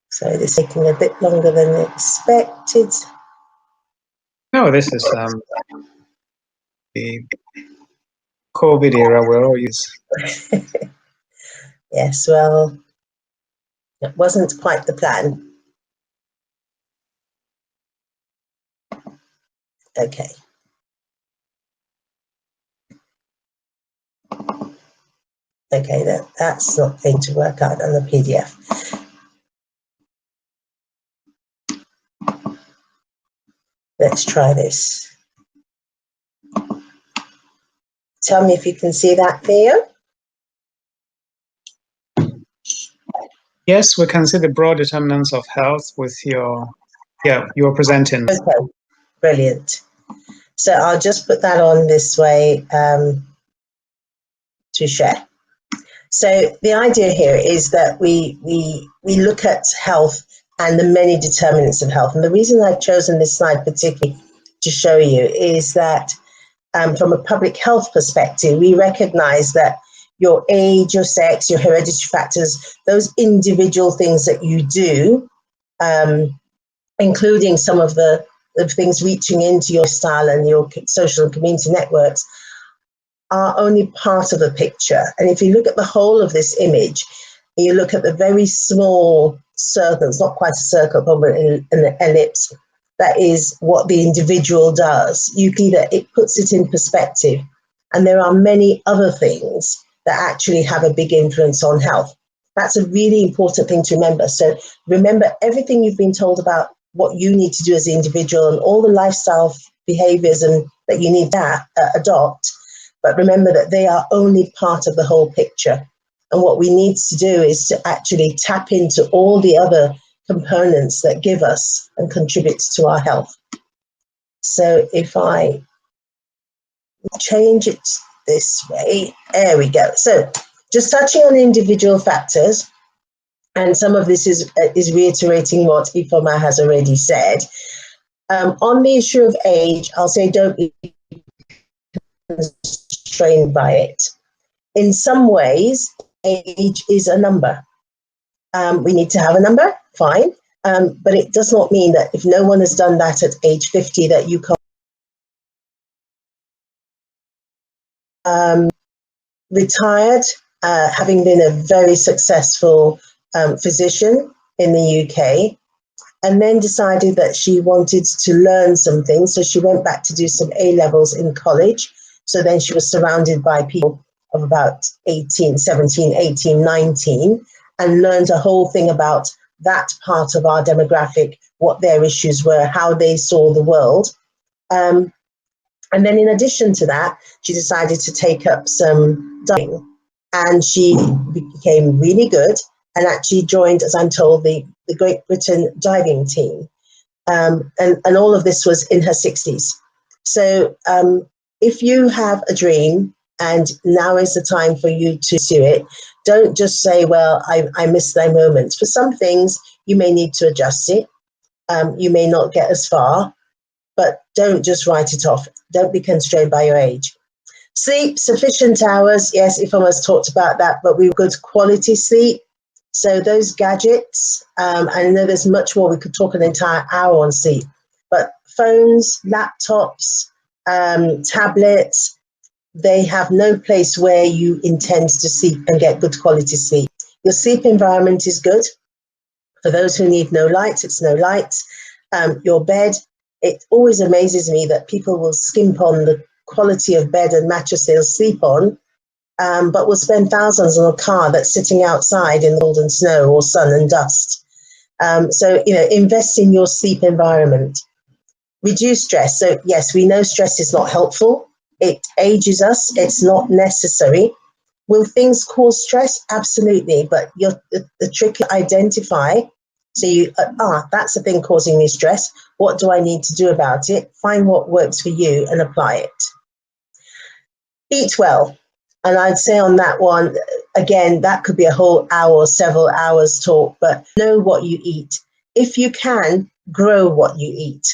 So this is taking a bit longer than expected.
No, this is the COVID era we're all used.
Yes, well, it wasn't quite the plan. Okay. Okay, that's not going to work out on the PDF. Let's try this. Tell me if you can see that, Theo.
Yes, we can see the broad determinants of health with your, you're presenting.
Okay, brilliant. So I'll just put that on this way to share. So the idea here is that we look at health and the many determinants of health. And the reason I've chosen this slide particularly to show you is that from a public health perspective, we recognize that your age, your sex, your hereditary factors, those individual things that you do, including some of the things reaching into your style and your social and community networks, are only part of the picture. And if you look at the whole of this image, and you look at the very small circle, it's not quite a circle, but an ellipse, that is what the individual does. You see that it puts it in perspective. And there are many other things that actually have a big influence on health. That's a really important thing to remember. So remember everything you've been told about what you need to do as an individual and all the lifestyle behaviors and that you need to adopt. But remember that they are only part of the whole picture. And what we need to do is to actually tap into all the other components that give us and contribute to our health. So if I change it this way, there we go. So just touching on individual factors, and some of this is reiterating what Ifoma has already said. On the issue of age, I'll say don't be constrained by it. In some ways, age is a number. We need to have a number, fine. But it does not mean that if no one has done that at age 50 that you can't. Retired, having been a very successful physician in the UK, and then decided that she wanted to learn some things. So she went back to do some A-levels in college. So then she was surrounded by people of about 18, 17, 18, 19, and learned a whole thing about that part of our demographic, what their issues were, how they saw the world. And then in addition to that, she decided to take up some diving, and she became really good and actually joined, as I'm told, the Great Britain diving team. And all of this was in her 60s. So if you have a dream and now is the time for you to do it, don't just say, well, I missed thy moment. For some things, you may need to adjust it. You may not get as far, but don't just write it off. Don't be constrained by your age. Sleep, sufficient hours. Yes, Ifoma has talked about that, but we've good quality sleep. So those gadgets, I know there's much more. We could talk an entire hour on sleep, but phones, laptops, tablets, they have no place where you intend to sleep and get good quality sleep. Your sleep environment is good. For those who need no light, it's no light. Your bed, it always amazes me that people will skimp on the quality of bed and mattress they'll sleep on, but will spend thousands on a car that's sitting outside in the cold and snow or sun and dust. So, invest in your sleep environment. Reduce stress. So yes, we know stress is not helpful. It ages us. It's not necessary. Will things cause stress? Absolutely. But the trick is identify. So that's the thing causing me stress. What do I need to do about it? Find what works for you and apply it. Eat well. And I'd say on that one, again, that could be a whole hour or several hours talk, but know what you eat. If you can, grow what you eat.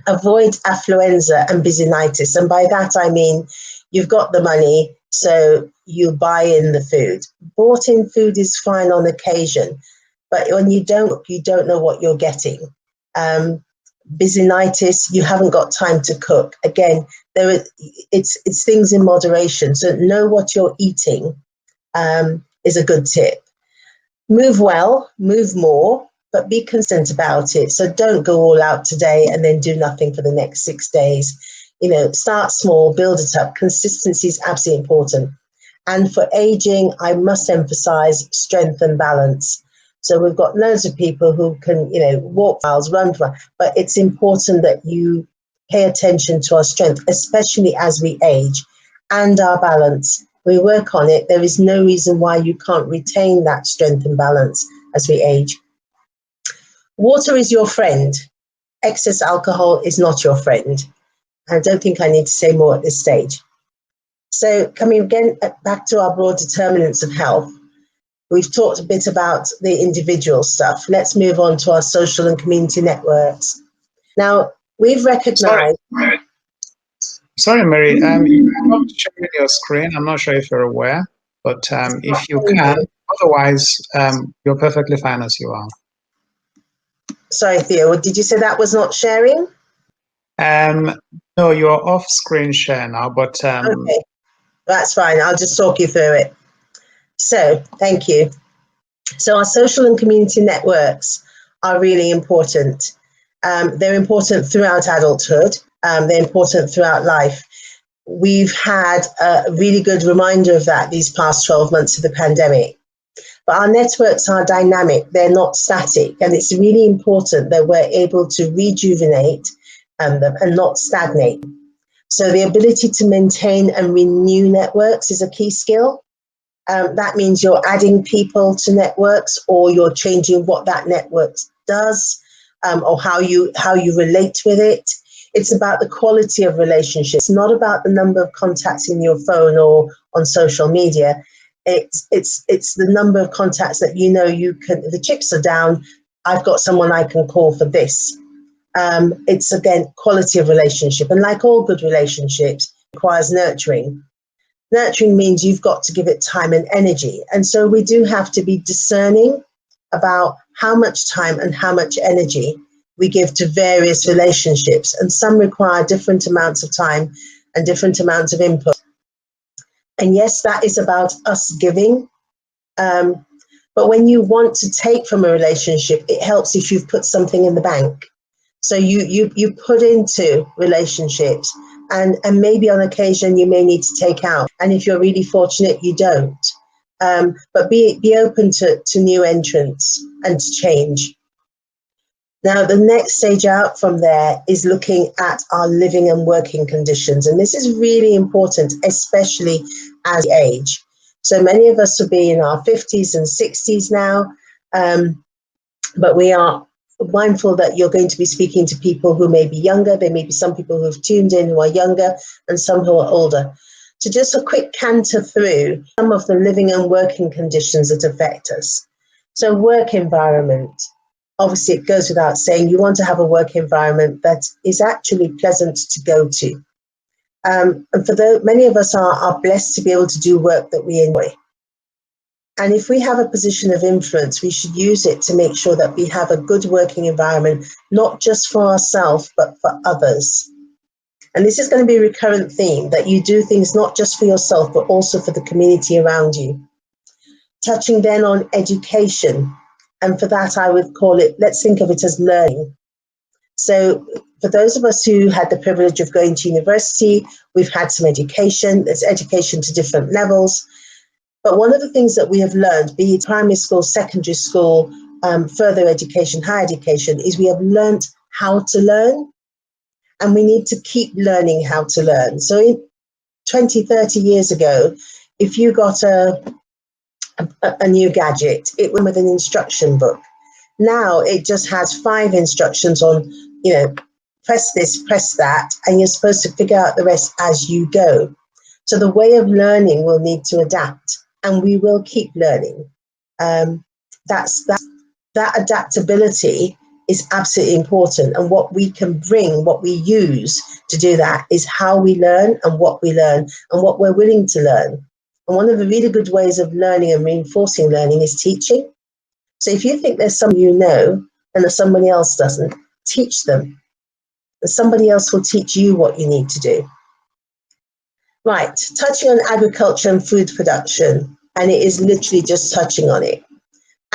Avoid affluenza and busyness. And by that, I mean, you've got the money, so you buy in the food. Bought in food is fine on occasion, but when you don't know what you're getting. businitis, you haven't got time to cook. Again, it's things in moderation. So know what you're eating is a good tip. Move well, move more, but be consistent about it. So don't go all out today and then do nothing for the next 6 days. You know, start small, build it up. Consistency is absolutely important. And for aging, I must emphasize strength and balance. So we've got loads of people who can, you know, walk miles, run, but it's important that you pay attention to our strength, especially as we age, and our balance. We work on it. There is no reason why you can't retain that strength and balance as we age. Water is your friend. Excess alcohol is not your friend. I don't think I need to say more at this stage. So coming again back to our broad determinants of health, we've talked a bit about the individual stuff. Let's move on to our social and community networks. Now, we've recognized...
Sorry, Mary, you're not sharing your screen. I'm not sure if you're aware, but if you can, otherwise, you're perfectly fine as you are.
Sorry, Theo, did you say that was not sharing?
No, you're off screen share now, but...
Okay, that's fine. I'll just talk you through it. So, thank you. So our social and community networks are really important. They're important throughout adulthood. They're important throughout life. We've had a really good reminder of that these past 12 months of the pandemic. But our networks are dynamic, they're not static, and it's really important that we're able to rejuvenate them and not stagnate. So the ability to maintain and renew networks is a key skill. That means you're adding people to networks, or you're changing what that network does, or how you relate with it. It's about the quality of relationships, not about the number of contacts in your phone or on social media. It's the number of contacts that you know you can, the chips are down, I've got someone I can call for this. It's, again, quality of relationship. And like all good relationships, it requires nurturing. Nurturing means you've got to give it time and energy. And so we do have to be discerning about how much time and how much energy we give to various relationships. And some require different amounts of time and different amounts of input. And yes, that is about us giving. But when you want to take from a relationship, it helps if you've put something in the bank. So you put into relationships, and maybe on occasion you may need to take out. And if you're really fortunate, you don't. But be open to new entrants and to change. Now, the next stage out from there is looking at our living and working conditions. And this is really important, especially as we age. So many of us will be in our 50s and 60s now, but we are mindful that you're going to be speaking to people who may be younger. There may be some people who've tuned in who are younger and some who are older. So just a quick canter through some of the living and working conditions that affect us. So work environment. Obviously, it goes without saying, you want to have a work environment that is actually pleasant to go to. And for many of us are blessed to be able to do work that we enjoy. And if we have a position of influence, we should use it to make sure that we have a good working environment, not just for ourselves, but for others. And this is going to be a recurrent theme, that you do things not just for yourself, but also for the community around you. Touching then on education. And for that, I would call it, let's think of it as learning. So for those of us who had the privilege of going to university, we've had some education. There's education to different levels. But one of the things that we have learned, be it primary school, secondary school, further education, higher education, is we have learned how to learn. And we need to keep learning how to learn. So 20, 30 years ago, if you got a new gadget, it went with an instruction book. Now it just has 5 instructions on, press this, press that, and you're supposed to figure out the rest as you go. So the way of learning will need to adapt, and we will keep learning. That adaptability is absolutely important, and what we can bring, what we use to do that is how we learn and what we're willing to learn. And one of the really good ways of learning and reinforcing learning is teaching. So if you think there's someone you know and that somebody else doesn't, teach them. and somebody else will teach you what you need to do. Right, touching on agriculture and food production, and it is literally just touching on it.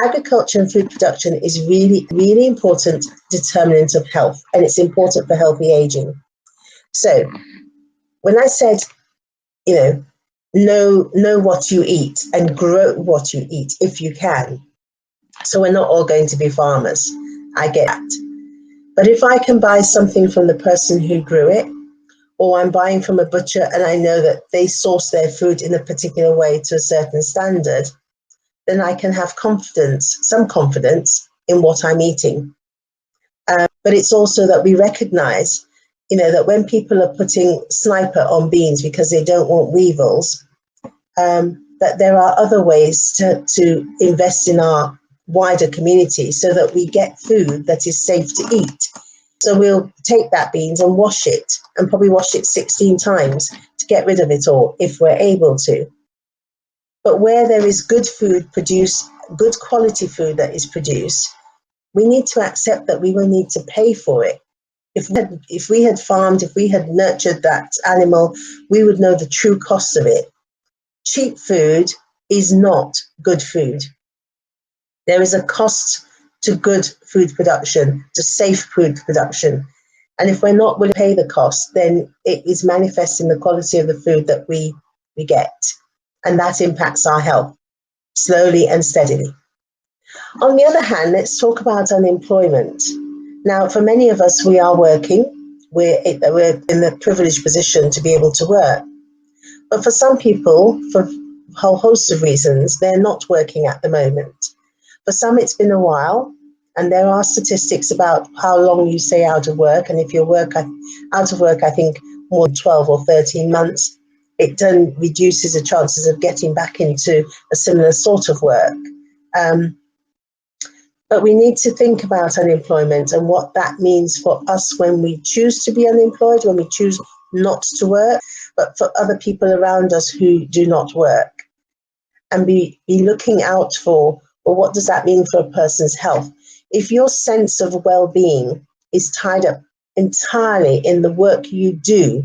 Agriculture and food production is really, really important determinant of health, and it's important for healthy aging. So when I said, know what you eat and grow what you eat if you can. So we're not all going to be farmers. I get that. But if I can buy something from the person who grew it, or I'm buying from a butcher and I know that they source their food in a particular way to a certain standard, then I can have some confidence in what I'm eating. But it's also that we recognize, that when people are putting sniper on beans because they don't want weevils, that there are other ways to invest in our wider community so that we get food that is safe to eat. So we'll take that beans and wash it, and probably wash it 16 times to get rid of it all if we're able to. But where there is good food produced, good quality food that is produced, we need to accept that we will need to pay for it. If we had farmed, if we had nurtured that animal, we would know the true cost of it. Cheap food is not good food. There is a cost to good food production, to safe food production. And if we're not willing to pay the cost, then it is manifest in the quality of the food that we get. And that impacts our health slowly and steadily. On the other hand, let's talk about unemployment. Now, for many of us, we are working. We're in the privileged position to be able to work. But for some people, for a whole host of reasons, they're not working at the moment. For some, it's been a while, and there are statistics about how long you stay out of work. And if you're out of work, I think more than 12 or 13 months, it then reduces the chances of getting back into a similar sort of work. But we need to think about unemployment and what that means for us when we choose to be unemployed, when we choose not to work, but for other people around us who do not work. And be looking out for, well, what does that mean for a person's health? If your sense of well-being is tied up entirely in the work you do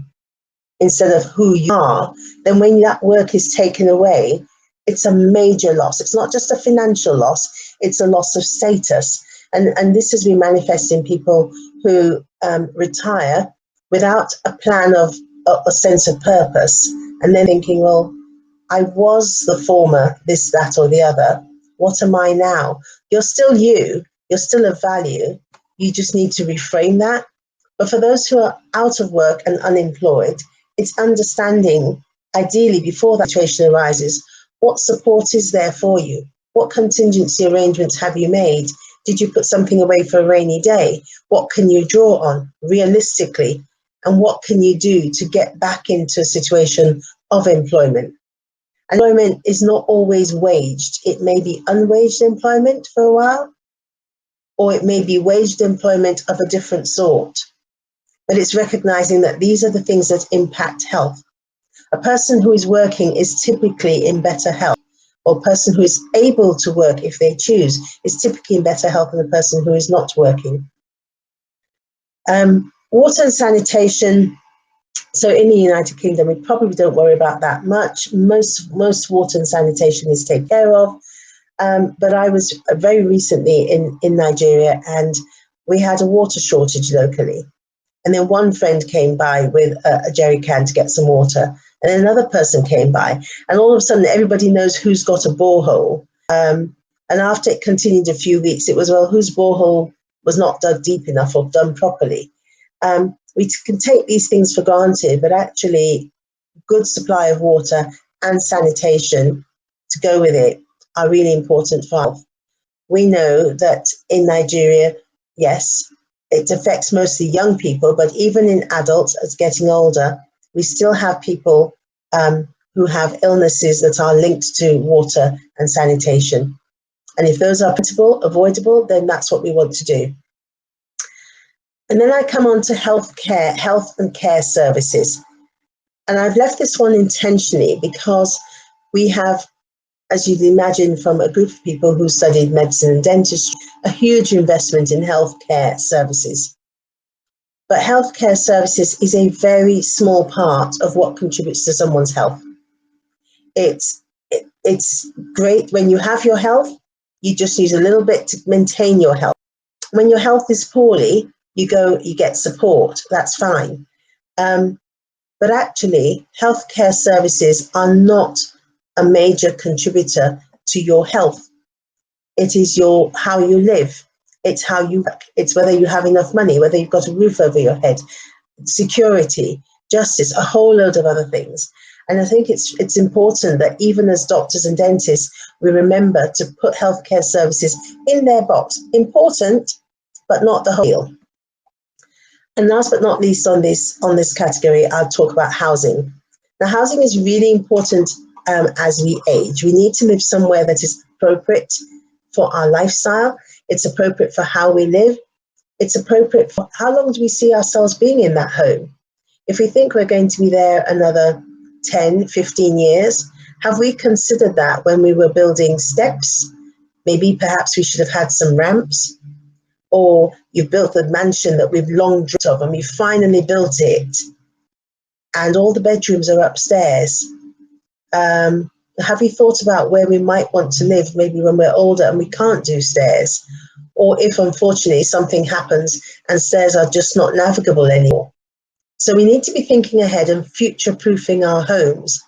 instead of who you are, then when that work is taken away, it's a major loss. It's not just a financial loss, it's a loss of status. And this has been manifest in people who retire without a plan of a sense of purpose, and then thinking, well, I was the former, this, that, or the other. What am I now? You're still you. You're still of value. You just need to reframe that. But for those who are out of work and unemployed, it's understanding, ideally, before that situation arises, what support is there for you? What contingency arrangements have you made? Did you put something away for a rainy day? What can you draw on realistically? And what can you do to get back into a situation of employment? Employment is not always waged. It may be unwaged employment for a while, or it may be waged employment of a different sort. But it's recognizing that these are the things that impact health. A person who is working is typically in better health, or a person who is able to work if they choose is typically in better health than a person who is not working. Water and sanitation. So in the United Kingdom, we probably don't worry about that much. Most water and sanitation is taken care of. But I was very recently in Nigeria, and we had a water shortage locally. And then one friend came by with a jerry can to get some water, and another person came by, and all of a sudden everybody knows who's got a borehole. And after it continued a few weeks, it was, well, whose borehole was not dug deep enough or done properly. We can take these things for granted, but actually good supply of water and sanitation to go with it are really important for health. We know that in Nigeria, yes, it affects mostly young people, but even in adults as getting older, we still have people who have illnesses that are linked to water and sanitation. And if those are avoidable, then that's what we want to do. And then I come on to health and care services. And I've left this one intentionally because we have, as you'd imagine from a group of people who studied medicine and dentistry, a huge investment in healthcare services. But healthcare services is a very small part of what contributes to someone's health. It's great when you have your health, you just need a little bit to maintain your health. When your health is poorly, you get support, that's fine. But actually, healthcare services are not a major contributor to your health. It is how you live. It's how you work. It's whether you have enough money, whether you've got a roof over your head, security, justice, a whole load of other things. And I think it's important that even as doctors and dentists, we remember to put healthcare services in their box. Important, but not the whole deal. And last but not least on this category, I'll talk about housing. Now, housing is really important as we age. We need to live somewhere that is appropriate for our lifestyle. It's appropriate for how we live. It's appropriate for how long do we see ourselves being in that home. If we think we're going to be there another 10, 15 years, have we considered that when we were building steps? Maybe perhaps we should have had some ramps. Or you've built the mansion that we've long dreamt of and we finally built it and all the bedrooms are upstairs. Have you thought about where we might want to live maybe when we're older and we can't do stairs? Or if unfortunately something happens and stairs are just not navigable anymore. So we need to be thinking ahead and future-proofing our homes.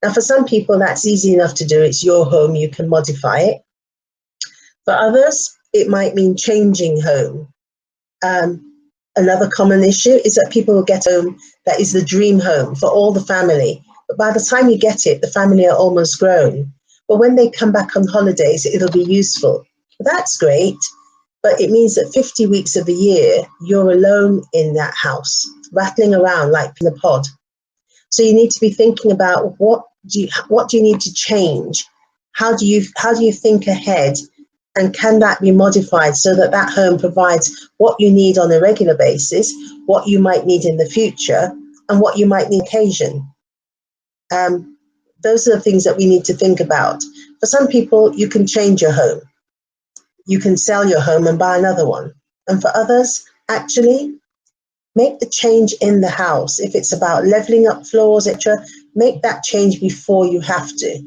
Now for some people that's easy enough to do, it's your home, you can modify it. For others, it might mean changing home. Another common issue is that people will get home that is the dream home for all the family. But by the time you get it, the family are almost grown. But when they come back on holidays, it'll be useful. That's great, but it means that 50 weeks of the year, you're alone in that house, rattling around like in a pod. So you need to be thinking about what do you need to change? How do you think ahead? And can that be modified so that that home provides what you need on a regular basis, what you might need in the future, and what you might need on occasion? Those are the things that we need to think about. For some people, you can change your home. You can sell your home and buy another one. And for others, actually, make the change in the house. If it's about leveling up floors, etc., make that change before you have to.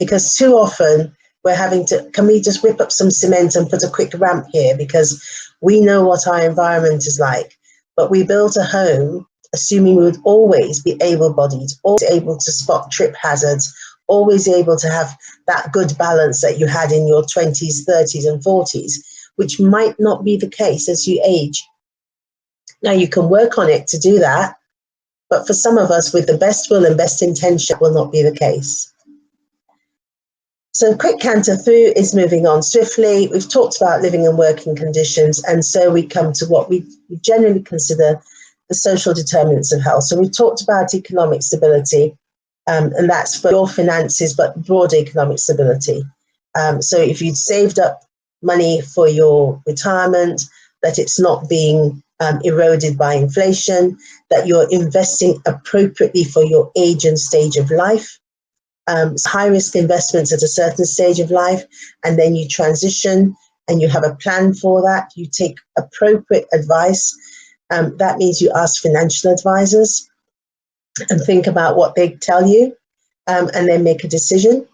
Because too often, we're having to, can we just whip up some cement and put a quick ramp here because we know what our environment is like. But we built a home assuming we would always be able-bodied, always able to spot trip hazards, always able to have that good balance that you had in your 20s, 30s and 40s, which might not be the case as you age. Now you can work on it to do that, but for some of us with the best will and best intention, it will not be the case. So quick canter through is moving on swiftly. We've talked about living and working conditions, and so we come to what we generally consider the social determinants of health. So we've talked about economic stability, and that's for your finances, but broader economic stability. So if you'd saved up money for your retirement, that it's not being eroded by inflation, that you're investing appropriately for your age and stage of life. High-risk investments at a certain stage of life, and then you transition and you have a plan for that. You take appropriate advice. That means you ask financial advisors and think about what they tell you, and then make a decision.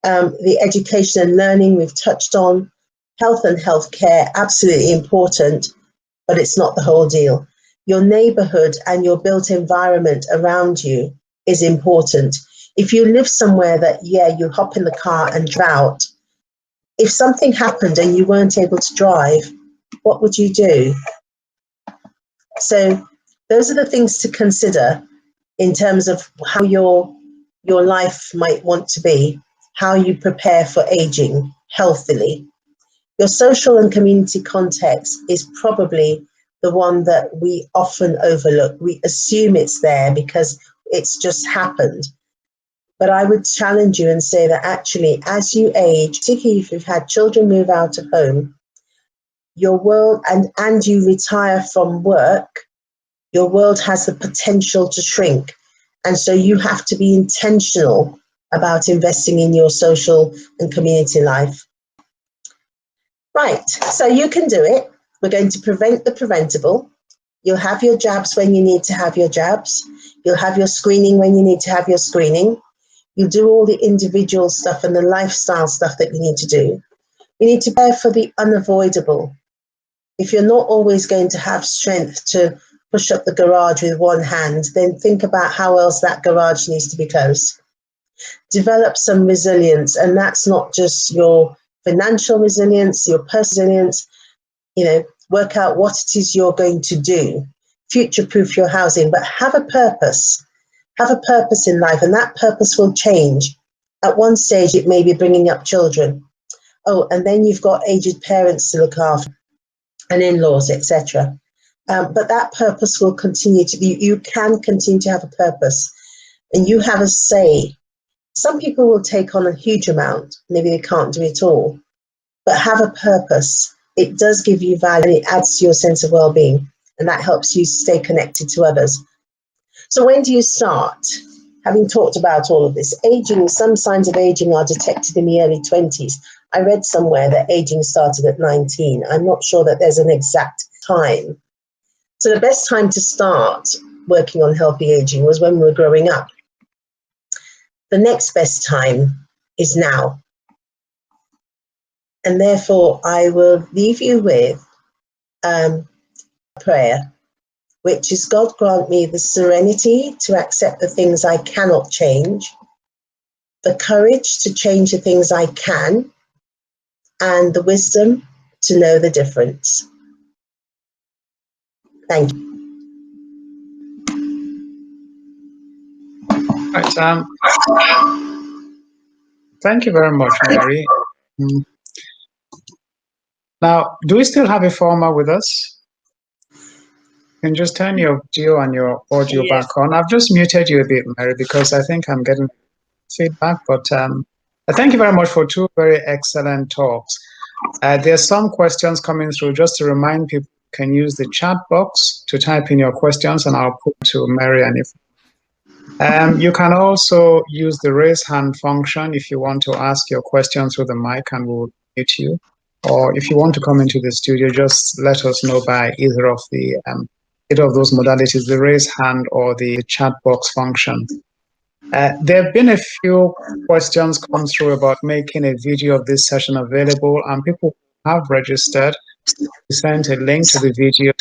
The education and learning we've touched on. Health and healthcare, absolutely important, but it's not the whole deal. Your neighborhood and your built environment around you is important. If you live somewhere that, yeah, you hop in the car and drought, if something happened and you weren't able to drive, what would you do? So those are the things to consider in terms of how your life might want to be, how you prepare for aging healthily. Your social and community context is probably the one that we often overlook. We assume it's there because it's just happened. But I would challenge you and say that actually, as you age, particularly if you've had children move out of home, your world, and you retire from work, your world has the potential to shrink. And so you have to be intentional about investing in your social and community life. Right, so you can do it. We're going to prevent the preventable. You'll have your jabs when you need to have your jabs. You'll have your screening when you need to have your screening. You'll do all the individual stuff and the lifestyle stuff that you need to do. You need to prepare for the unavoidable. If you're not always going to have strength to push up the garage with one hand, then think about how else that garage needs to be closed. Develop some resilience, and that's not just your financial resilience, your personal resilience. Work out what it is you're going to do. Future-proof your housing, but have a purpose. Have a purpose in life, and that purpose will change. At one stage, it may be bringing up children. Oh, and then you've got aged parents to look after, and in-laws, etc. But that purpose will continue to be, you can continue to have a purpose, and you have a say. Some people will take on a huge amount, maybe they can't do it all, but have a purpose. It does give you value, and it adds to your sense of well-being, and that helps you stay connected to others. So when do you start? Having talked about all of this, aging, some signs of aging are detected in the early 20s. I read somewhere that aging started at 19. I'm not sure that there's an exact time. So the best time to start working on healthy aging was when we were growing up. The next best time is now. And therefore, I will leave you with a prayer, which is, God grant me the serenity to accept the things I cannot change, the courage to change the things I can, and the wisdom to know the difference. Thank you.
Right, thank you very much, Mary. Now, do we still have a former with us? You can just turn your video and your audio back on. I've just muted you a bit, Mary, because I think I'm getting feedback, but thank you very much for two very excellent talks. There's some questions coming through. Just to remind people, you can use the chat box to type in your questions, and I'll put to Mary. And if you can also use the raise hand function if you want to ask your question through the mic, and we'll mute you. Or if you want to come into the studio, just let us know by either of those modalities, the raise hand or the chat box function. There have been a few questions come through about making a video of this session available, and people have registered. We sent a link to the video.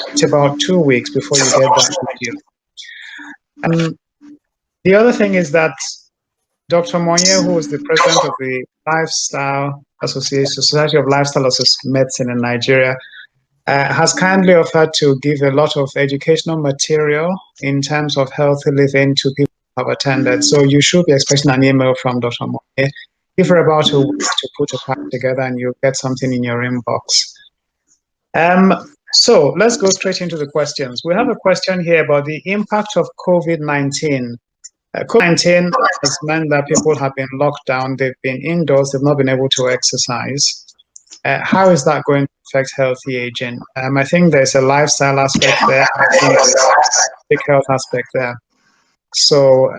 It's about 2 weeks before you get that video. The other thing is that Dr. Monye, who is the president of the Lifestyle Association, Society of Lifestyle Medicine in Nigeria, has kindly offered to give a lot of educational material in terms of healthy living to people who have attended. So you should be expecting an email from Dr. Monye. Give her about a week to put a pack together, and you'll get something in your inbox. So let's go straight into the questions. We have a question here about the impact of COVID-19. COVID-19 has meant that people have been locked down, they've been indoors, they've not been able to exercise. How is that going to affect healthy aging? I think there's a lifestyle aspect there. I think there's a big health aspect there. So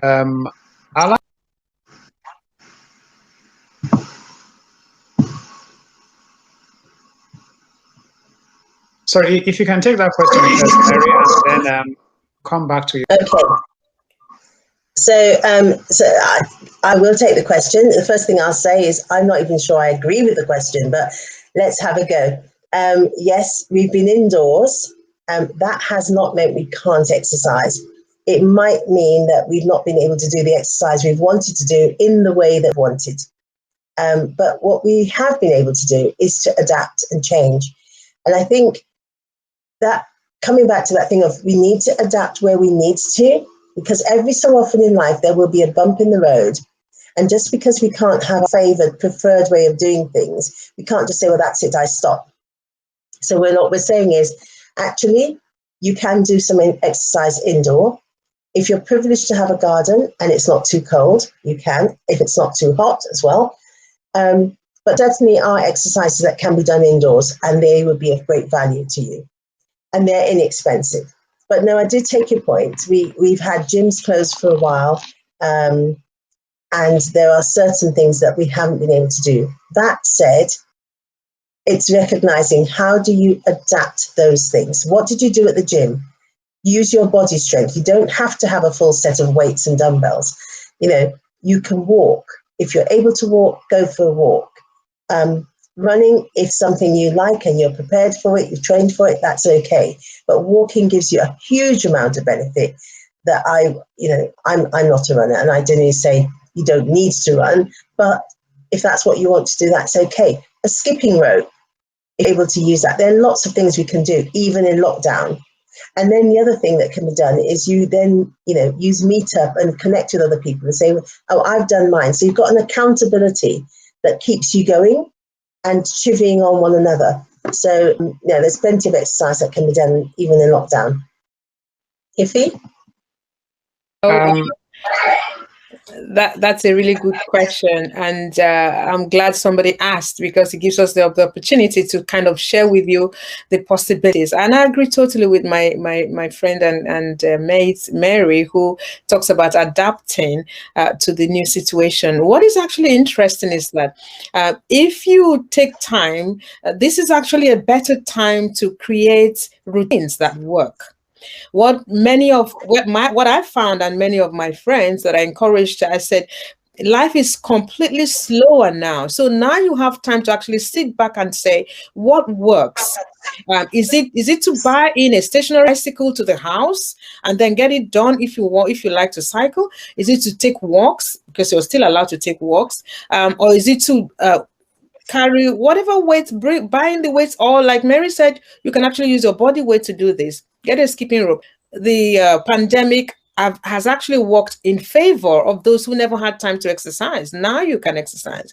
I'll sorry, if you can take that question first, Mary, and then come back to you.
Okay. So I will take the question. The first thing I'll say is I'm not even sure I agree with the question, but let's have a go. Yes, we've been indoors. That has not meant we can't exercise. It might mean that we've not been able to do the exercise we've wanted to do in the way that we wanted. But what we have been able to do is to adapt and change. And I think that coming back to that thing of we need to adapt where we need to, because every so often in life there will be a bump in the road. And just because we can't have a favoured, preferred way of doing things, we can't just say, well, that's it, I stop. So what we're saying is, actually, you can do some exercise indoor. If you're privileged to have a garden and it's not too cold, you can, if it's not too hot as well. But definitely are exercises that can be done indoors, and they would be of great value to you. And they're inexpensive. But no, I did take your point. We've had gyms closed for a while, and there are certain things that we haven't been able to do. That said, It's recognizing, how do you adapt those things? What did you do at the gym? Use your body strength. You don't have to have a full set of weights and dumbbells. You know, you can walk. If you're able to walk, go for a walk. Running, if something you like and you're prepared for it, you've trained for it, that's okay. But walking gives you a huge amount of benefit that I'm not a runner, and I don't say you don't need to run, but if that's what you want to do, that's okay. A skipping rope, if you're able to use that. There are lots of things we can do, even in lockdown. And then the other thing that can be done is you then, use Meetup and connect with other people and say, oh, I've done mine. So you've got an accountability that keeps you going and chivying on one another. So, there's plenty of exercise that can be done even in lockdown. Iffy?
That's a really good question, and I'm glad somebody asked, because it gives us the opportunity to kind of share with you the possibilities. And I agree totally with my friend and mate Mary, who talks about adapting to the new situation. What is actually interesting is that if you take time, this is actually a better time to create routines that work. What I found, and many of my friends that I encouraged, I said, life is completely slower now. So now you have time to actually sit back and say, what works? Is it to buy in a stationary bicycle to the house and then get it done if you like to cycle? Is it to take walks, because you're still allowed to take walks? Or is it to carry whatever weight, buying the weights, or like Mary said, you can actually use your body weight to do this. Get a skipping rope. The pandemic has actually worked in favor of those who never had time to exercise. Now you can exercise.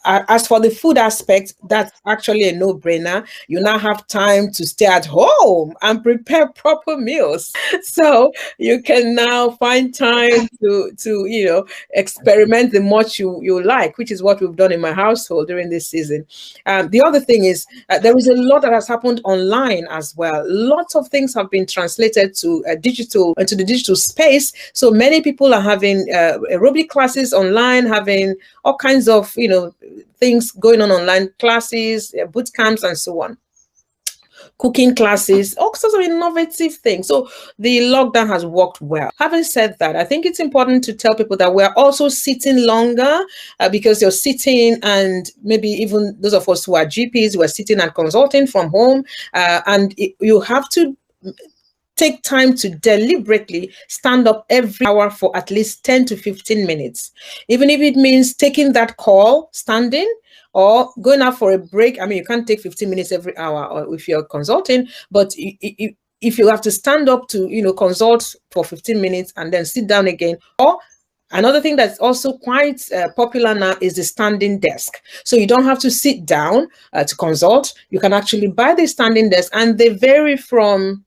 As for the food aspect, that's actually a no-brainer. You now have time to stay at home and prepare proper meals. So you can now find time to experiment the much you like, which is what we've done in my household during this season. The other thing is there is a lot that has happened online as well. Lots of things have been translated to the digital space. So many people are having aerobic classes online, having all kinds of things going on online, classes, boot camps, and so on. Cooking classes, all sorts of innovative things. So the lockdown has worked well. Having said that, I think it's important to tell people that we're also sitting longer because you're sitting, and maybe even those of us who are GPs, we're sitting and consulting from home, and you have to take time to deliberately stand up every hour for at least 10 to 15 minutes. Even if it means taking that call standing or going out for a break. I mean, you can't take 15 minutes every hour or if you're consulting, but if you have to stand up to, consult for 15 minutes and then sit down again. Or another thing that's also quite popular now is the standing desk. So you don't have to sit down to consult. You can actually buy the standing desk, and they vary from,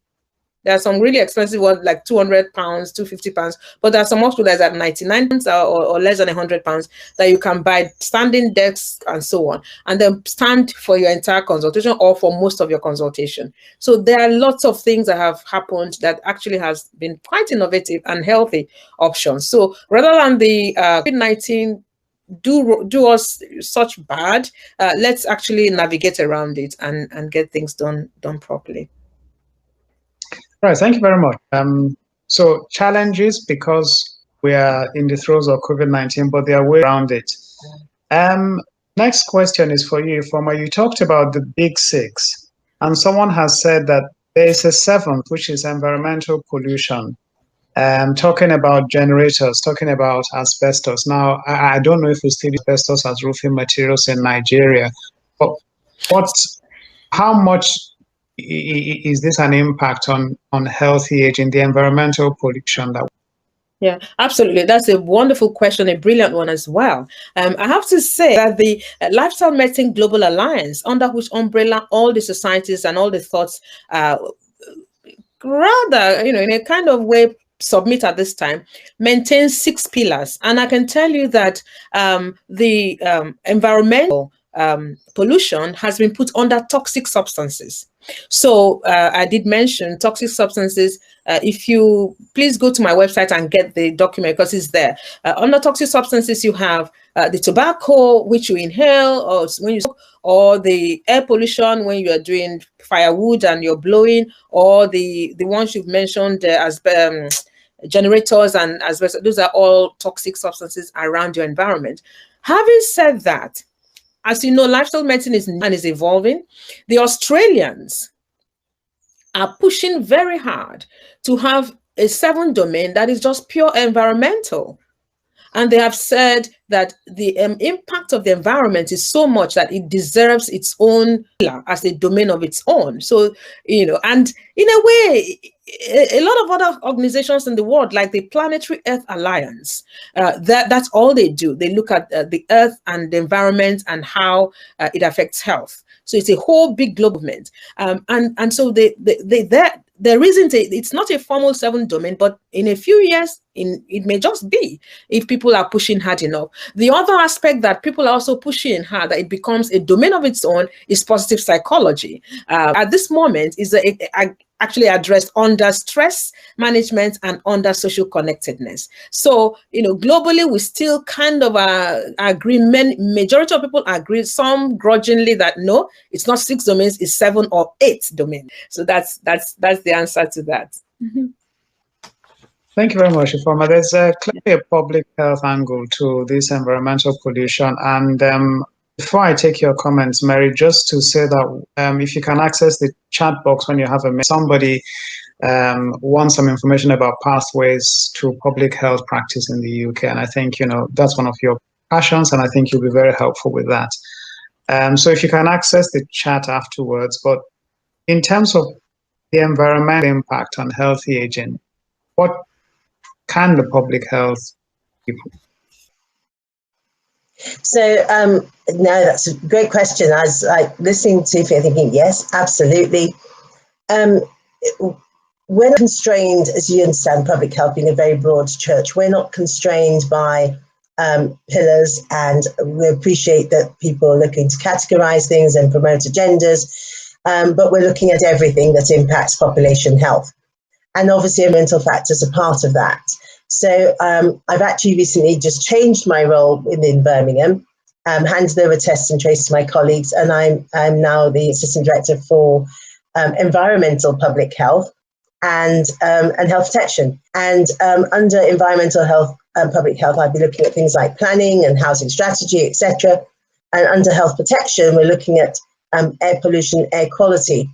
there are some really expensive ones like £200, £250, but there are some hospitals at £99 or less than £100 that you can buy standing desks and so on, and then stand for your entire consultation or for most of your consultation. So there are lots of things that have happened that actually has been quite innovative and healthy options. So rather than the COVID-19 do us such bad, let's actually navigate around it and get things done properly.
Right, thank you very much. So challenges, because we are in the throes of COVID-19, but there are ways around it. Next question is for you, Foma. You talked about the big six, and someone has said that there is a seventh, which is environmental pollution. Talking about generators, talking about asbestos. Now, I don't know if we still use asbestos as roofing materials in Nigeria, but how much is this an impact on healthy aging, the environmental pollution that?
Yeah, absolutely. That's a wonderful question, a brilliant one as well. I have to say that the Lifestyle Medicine Global Alliance, under which umbrella all the societies and all the thoughts rather, in a kind of way, submit at this time, maintains 6 pillars. And I can tell you that the environmental pollution has been put under toxic substances. So I did mention toxic substances. If you please go to my website and get the document because it's there. Under toxic substances, you have the tobacco, which you inhale, or when you smoke, or the air pollution when you are doing firewood and you're blowing, or the ones you've mentioned as generators and as well. Those are all toxic substances around your environment. Having said that, as you know, lifestyle medicine is evolving. The Australians are pushing very hard to have a 7th domain that is just pure environmental. And they have said that the impact of the environment is so much that it deserves its own as a domain of its own. So, you know, and in a way, a lot of other organizations in the world, like the Planetary Earth Alliance, that's all they do. They look at the earth and the environment and how it affects health. So it's a whole big global movement. And so there isn't it's not a formal 7th domain, but in a few years, it may just be if people are pushing hard enough. The other aspect that people are also pushing hard, that it becomes a domain of its own, is positive psychology. At this moment, is actually addressed under stress management and under social connectedness. So, you know, globally, we still kind of agree, majority of people agree, some grudgingly, that no, it's not 6 domains, it's 7 or 8 domains. So that's the answer to that. Mm-hmm.
Thank you very much, Ifeoma. There's clearly a public health angle to this environmental pollution. And before I take your comments, Mary, just to say that if you can access the chat box when you have somebody wants some information about pathways to public health practice in the UK. And I think, you know, that's one of your passions, and I think you'll be very helpful with that. So if you can access the chat afterwards. But in terms of the environmental impact on healthy aging, what can the public health people?
So no, that's a great question. I was like listening to you thinking, yes, absolutely. We're not constrained, as you understand, public health being a very broad church. We're not constrained by pillars, and we appreciate that people are looking to categorize things and promote agendas, but we're looking at everything that impacts population health. And obviously, mental factors are part of that. So I've actually recently just changed my role within Birmingham, handed over test and trace to my colleagues, and I'm now the Assistant Director for Environmental Public Health and Health Protection. And under Environmental Health and Public Health, I'd be looking at things like planning and housing strategy, etc. And under Health Protection, we're looking at air pollution, air quality.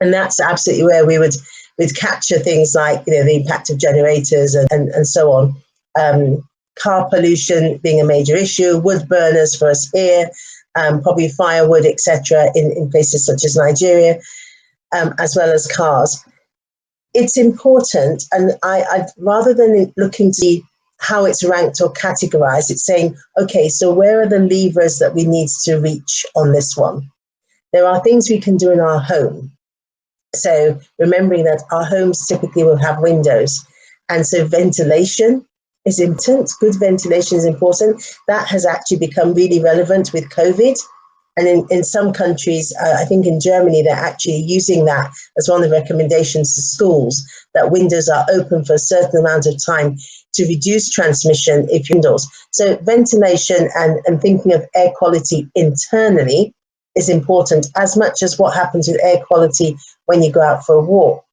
And that's absolutely where we would capture things like, you know, the impact of generators and so on. Car pollution being a major issue, wood burners for us here, probably firewood, etc. in places such as Nigeria, as well as cars. It's important, and I'd rather than looking to see how it's ranked or categorized, it's saying, okay, so where are the levers that we need to reach on this one? There are things we can do in our home. So remembering that our homes typically will have windows, and so ventilation is important. Good ventilation is important. That has actually become really relevant with COVID. And in some countries, I think in Germany, they're actually using that as one of the recommendations to schools, that windows are open for a certain amount of time to reduce transmission if you're indoors. So ventilation and thinking of air quality internally is important, as much as what happens with air quality when you go out for a walk.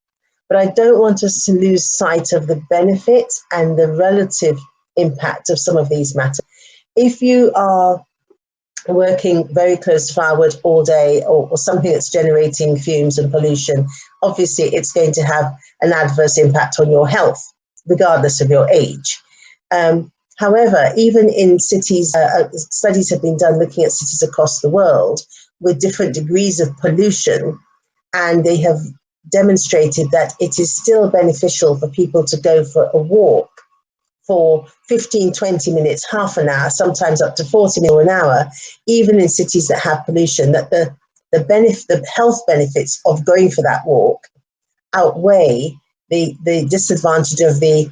But I don't want us to lose sight of the benefit and the relative impact of some of these matters. If you are working very close to firewood all day, or something that's generating fumes and pollution, obviously it's going to have an adverse impact on your health, regardless of your age. However, even in cities, studies have been done looking at cities across the world with different degrees of pollution, and they have demonstrated that it is still beneficial for people to go for a walk for 15, 20 minutes, half an hour, sometimes up to 40 minutes or an hour, even in cities that have pollution, that the health benefits of going for that walk outweigh the disadvantage of the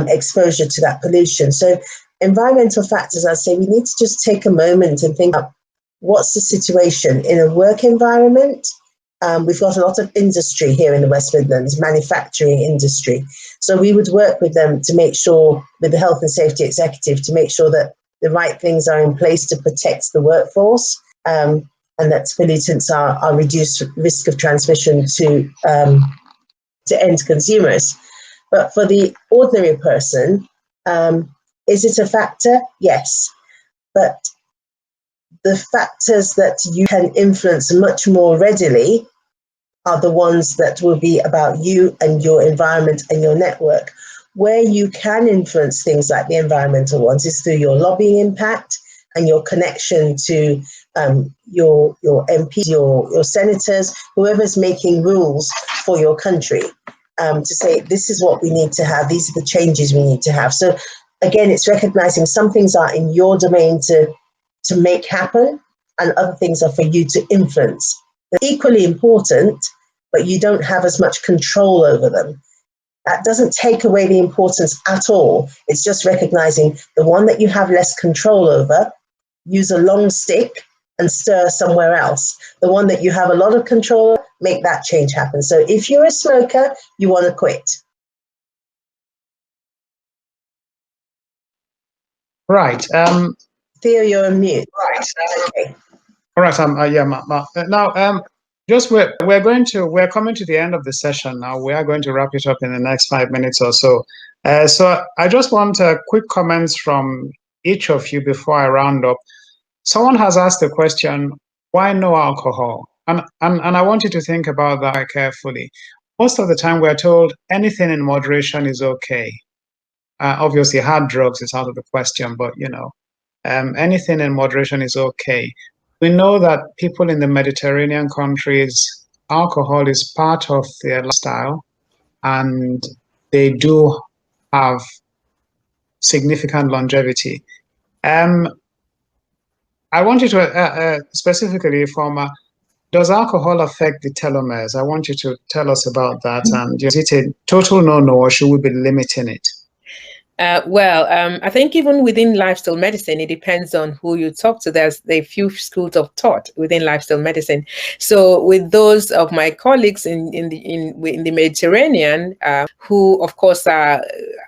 exposure to that pollution. So environmental factors, I say, we need to just take a moment and think about what's the situation in a work environment? We've got a lot of industry here in the West Midlands, manufacturing industry. So we would work with them to make sure, with the health and safety executive, to make sure that the right things are in place to protect the workforce, and that pollutants are reduced risk of transmission to end consumers. But for the ordinary person, is it a factor? Yes. But the factors that you can influence much more readily are the ones that will be about you and your environment and your network. Where you can influence things like the environmental ones is through your lobbying impact and your connection to your MPs, your senators, whoever's making rules for your country, to say this is what we need to have, these are the changes we need to have. So again, it's recognizing some things are in your domain to make happen, and other things are for you to influence. They're equally important, but you don't have as much control over them. That doesn't take away the importance at all. It's just recognizing the one that you have less control over, use a long stick and stir somewhere else. The one that you have a lot of control over, make that change happen. So if you're a smoker, you want to quit.
Right.
Theo, you're on mute.
Right.
Okay.
All right. Yeah. Now, just we're coming to the end of the session now. We are going to wrap it up in the next 5 minutes or so. So I just want quick comments from each of you before I round up. Someone has asked the question, why no alcohol? And I want you to think about that carefully. Most of the time we're told anything in moderation is okay. Obviously hard drugs is out of the question, but anything in moderation is okay. We know that people in the Mediterranean countries, alcohol is part of their lifestyle, and they do have significant longevity. I want you to specifically from, does alcohol affect the telomeres? I want you to tell us about that. And is it a total no-no, or should we be limiting it?
I think even within lifestyle medicine, it depends on who you talk to. There's a few schools of thought within lifestyle medicine. So with those of my colleagues in the Mediterranean, who of course are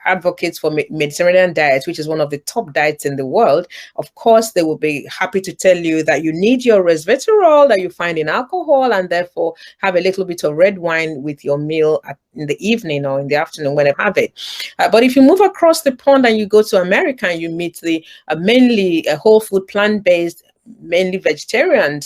advocates for Mediterranean diet, which is one of the top diets in the world, of course they will be happy to tell you that you need your resveratrol that you find in alcohol, and therefore have a little bit of red wine with your meal in the evening or in the afternoon when you have it. But if you move across the pond and you go to America and you meet the mainly whole food, plant-based, mainly vegetarian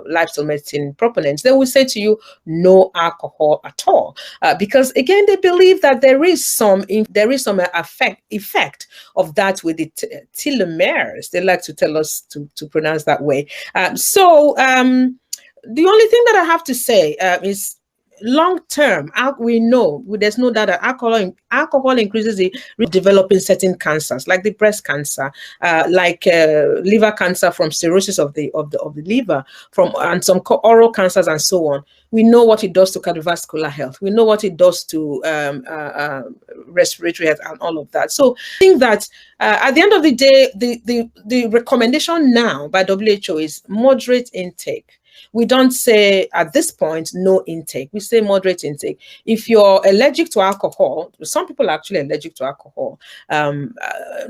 lifestyle medicine proponents, they will say to you no alcohol at all, because again they believe that there is some effect of that with the telomeres. They like to tell us to pronounce that way. The only thing that I have to say is, long term, we know there's no doubt that alcohol increases the risk of developing certain cancers, like the breast cancer, like liver cancer from cirrhosis of the liver, and some oral cancers and so on. We know what it does to cardiovascular health. We know what it does to respiratory health and all of that. So I think that at the end of the day, the recommendation now by WHO is moderate intake. We don't say at this point no intake. We say moderate intake. If you're allergic to alcohol, some people are actually allergic to alcohol, and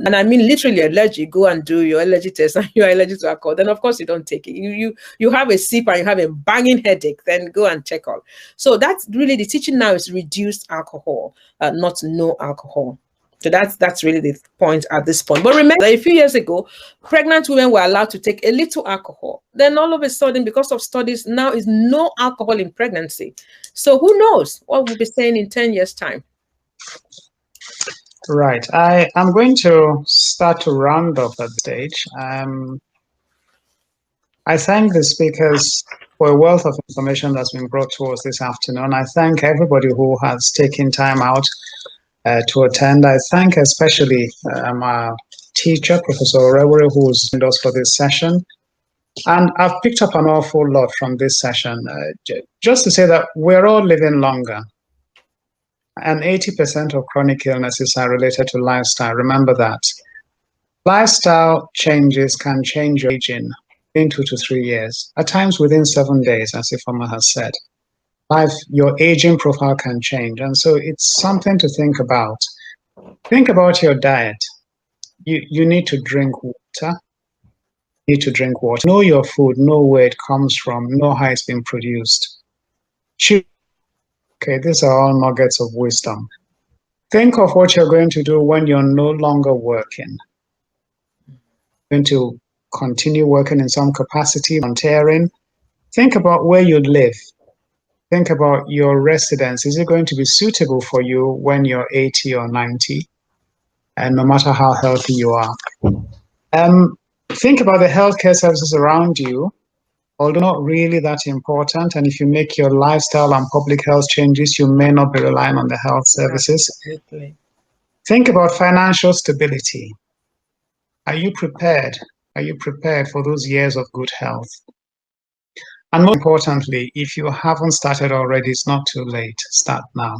I mean literally allergic. Go and do your allergy test, and you're allergic to alcohol. Then of course you don't take it. You have a sip and you have a banging headache. Then go and check out. So that's really the teaching now, is reduced alcohol, not no alcohol. So that's really the point at this point. But remember that a few years ago, pregnant women were allowed to take a little alcohol. Then all of a sudden, because of studies, now is no alcohol in pregnancy. So who knows what we'll be saying in 10 years' time.
Right. I am going to start to round up at the stage. I thank the speakers for a wealth of information that's been brought to us this afternoon. I thank everybody who has taken time out to attend. I thank especially my teacher, Professor Orhewere, who's joined us for this session. And I've picked up an awful lot from this session. Just to say that we're all living longer, and 80% of chronic illnesses are related to lifestyle. Remember that. Lifestyle changes can change your aging. in 2 to 3 years, at times within 7 days, as Ifeoma has said. Your aging profile can change. And so it's something to think about. Think about your diet. You need to drink water. Know your food, know where it comes from, know how it's been produced. Okay, these are all nuggets of wisdom. Think of what you're going to do when you're no longer working. Going to continue working in some capacity, volunteering. Think about where you live. Think about your residence. Is it going to be suitable for you when you're 80 or 90? And no matter how healthy you are. Think about the healthcare services around you, although not really that important. And if you make your lifestyle and public health changes, you may not be relying on the health services.
Absolutely.
Think about financial stability. Are you prepared? Are you prepared for those years of good health? And most importantly, if you haven't started already, it's not too late. Start now.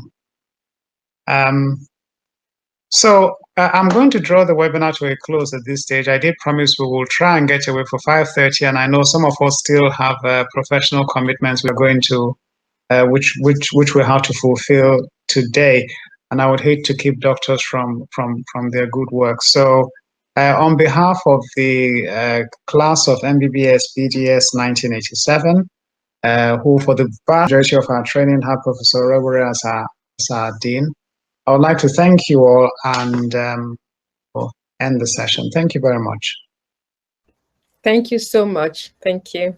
So I'm going to draw the webinar to a close at this stage. I did promise we will try and get away for 5:30, and I know some of us still have professional commitments we're going to, which we have to fulfill today. And I would hate to keep doctors from their good work. So on behalf of the class of MBBS BDS 1987, who for the vast majority of our training had Professor Orhewere as our dean, I would like to thank you all and end the session. Thank you very much.
Thank you so much. Thank you.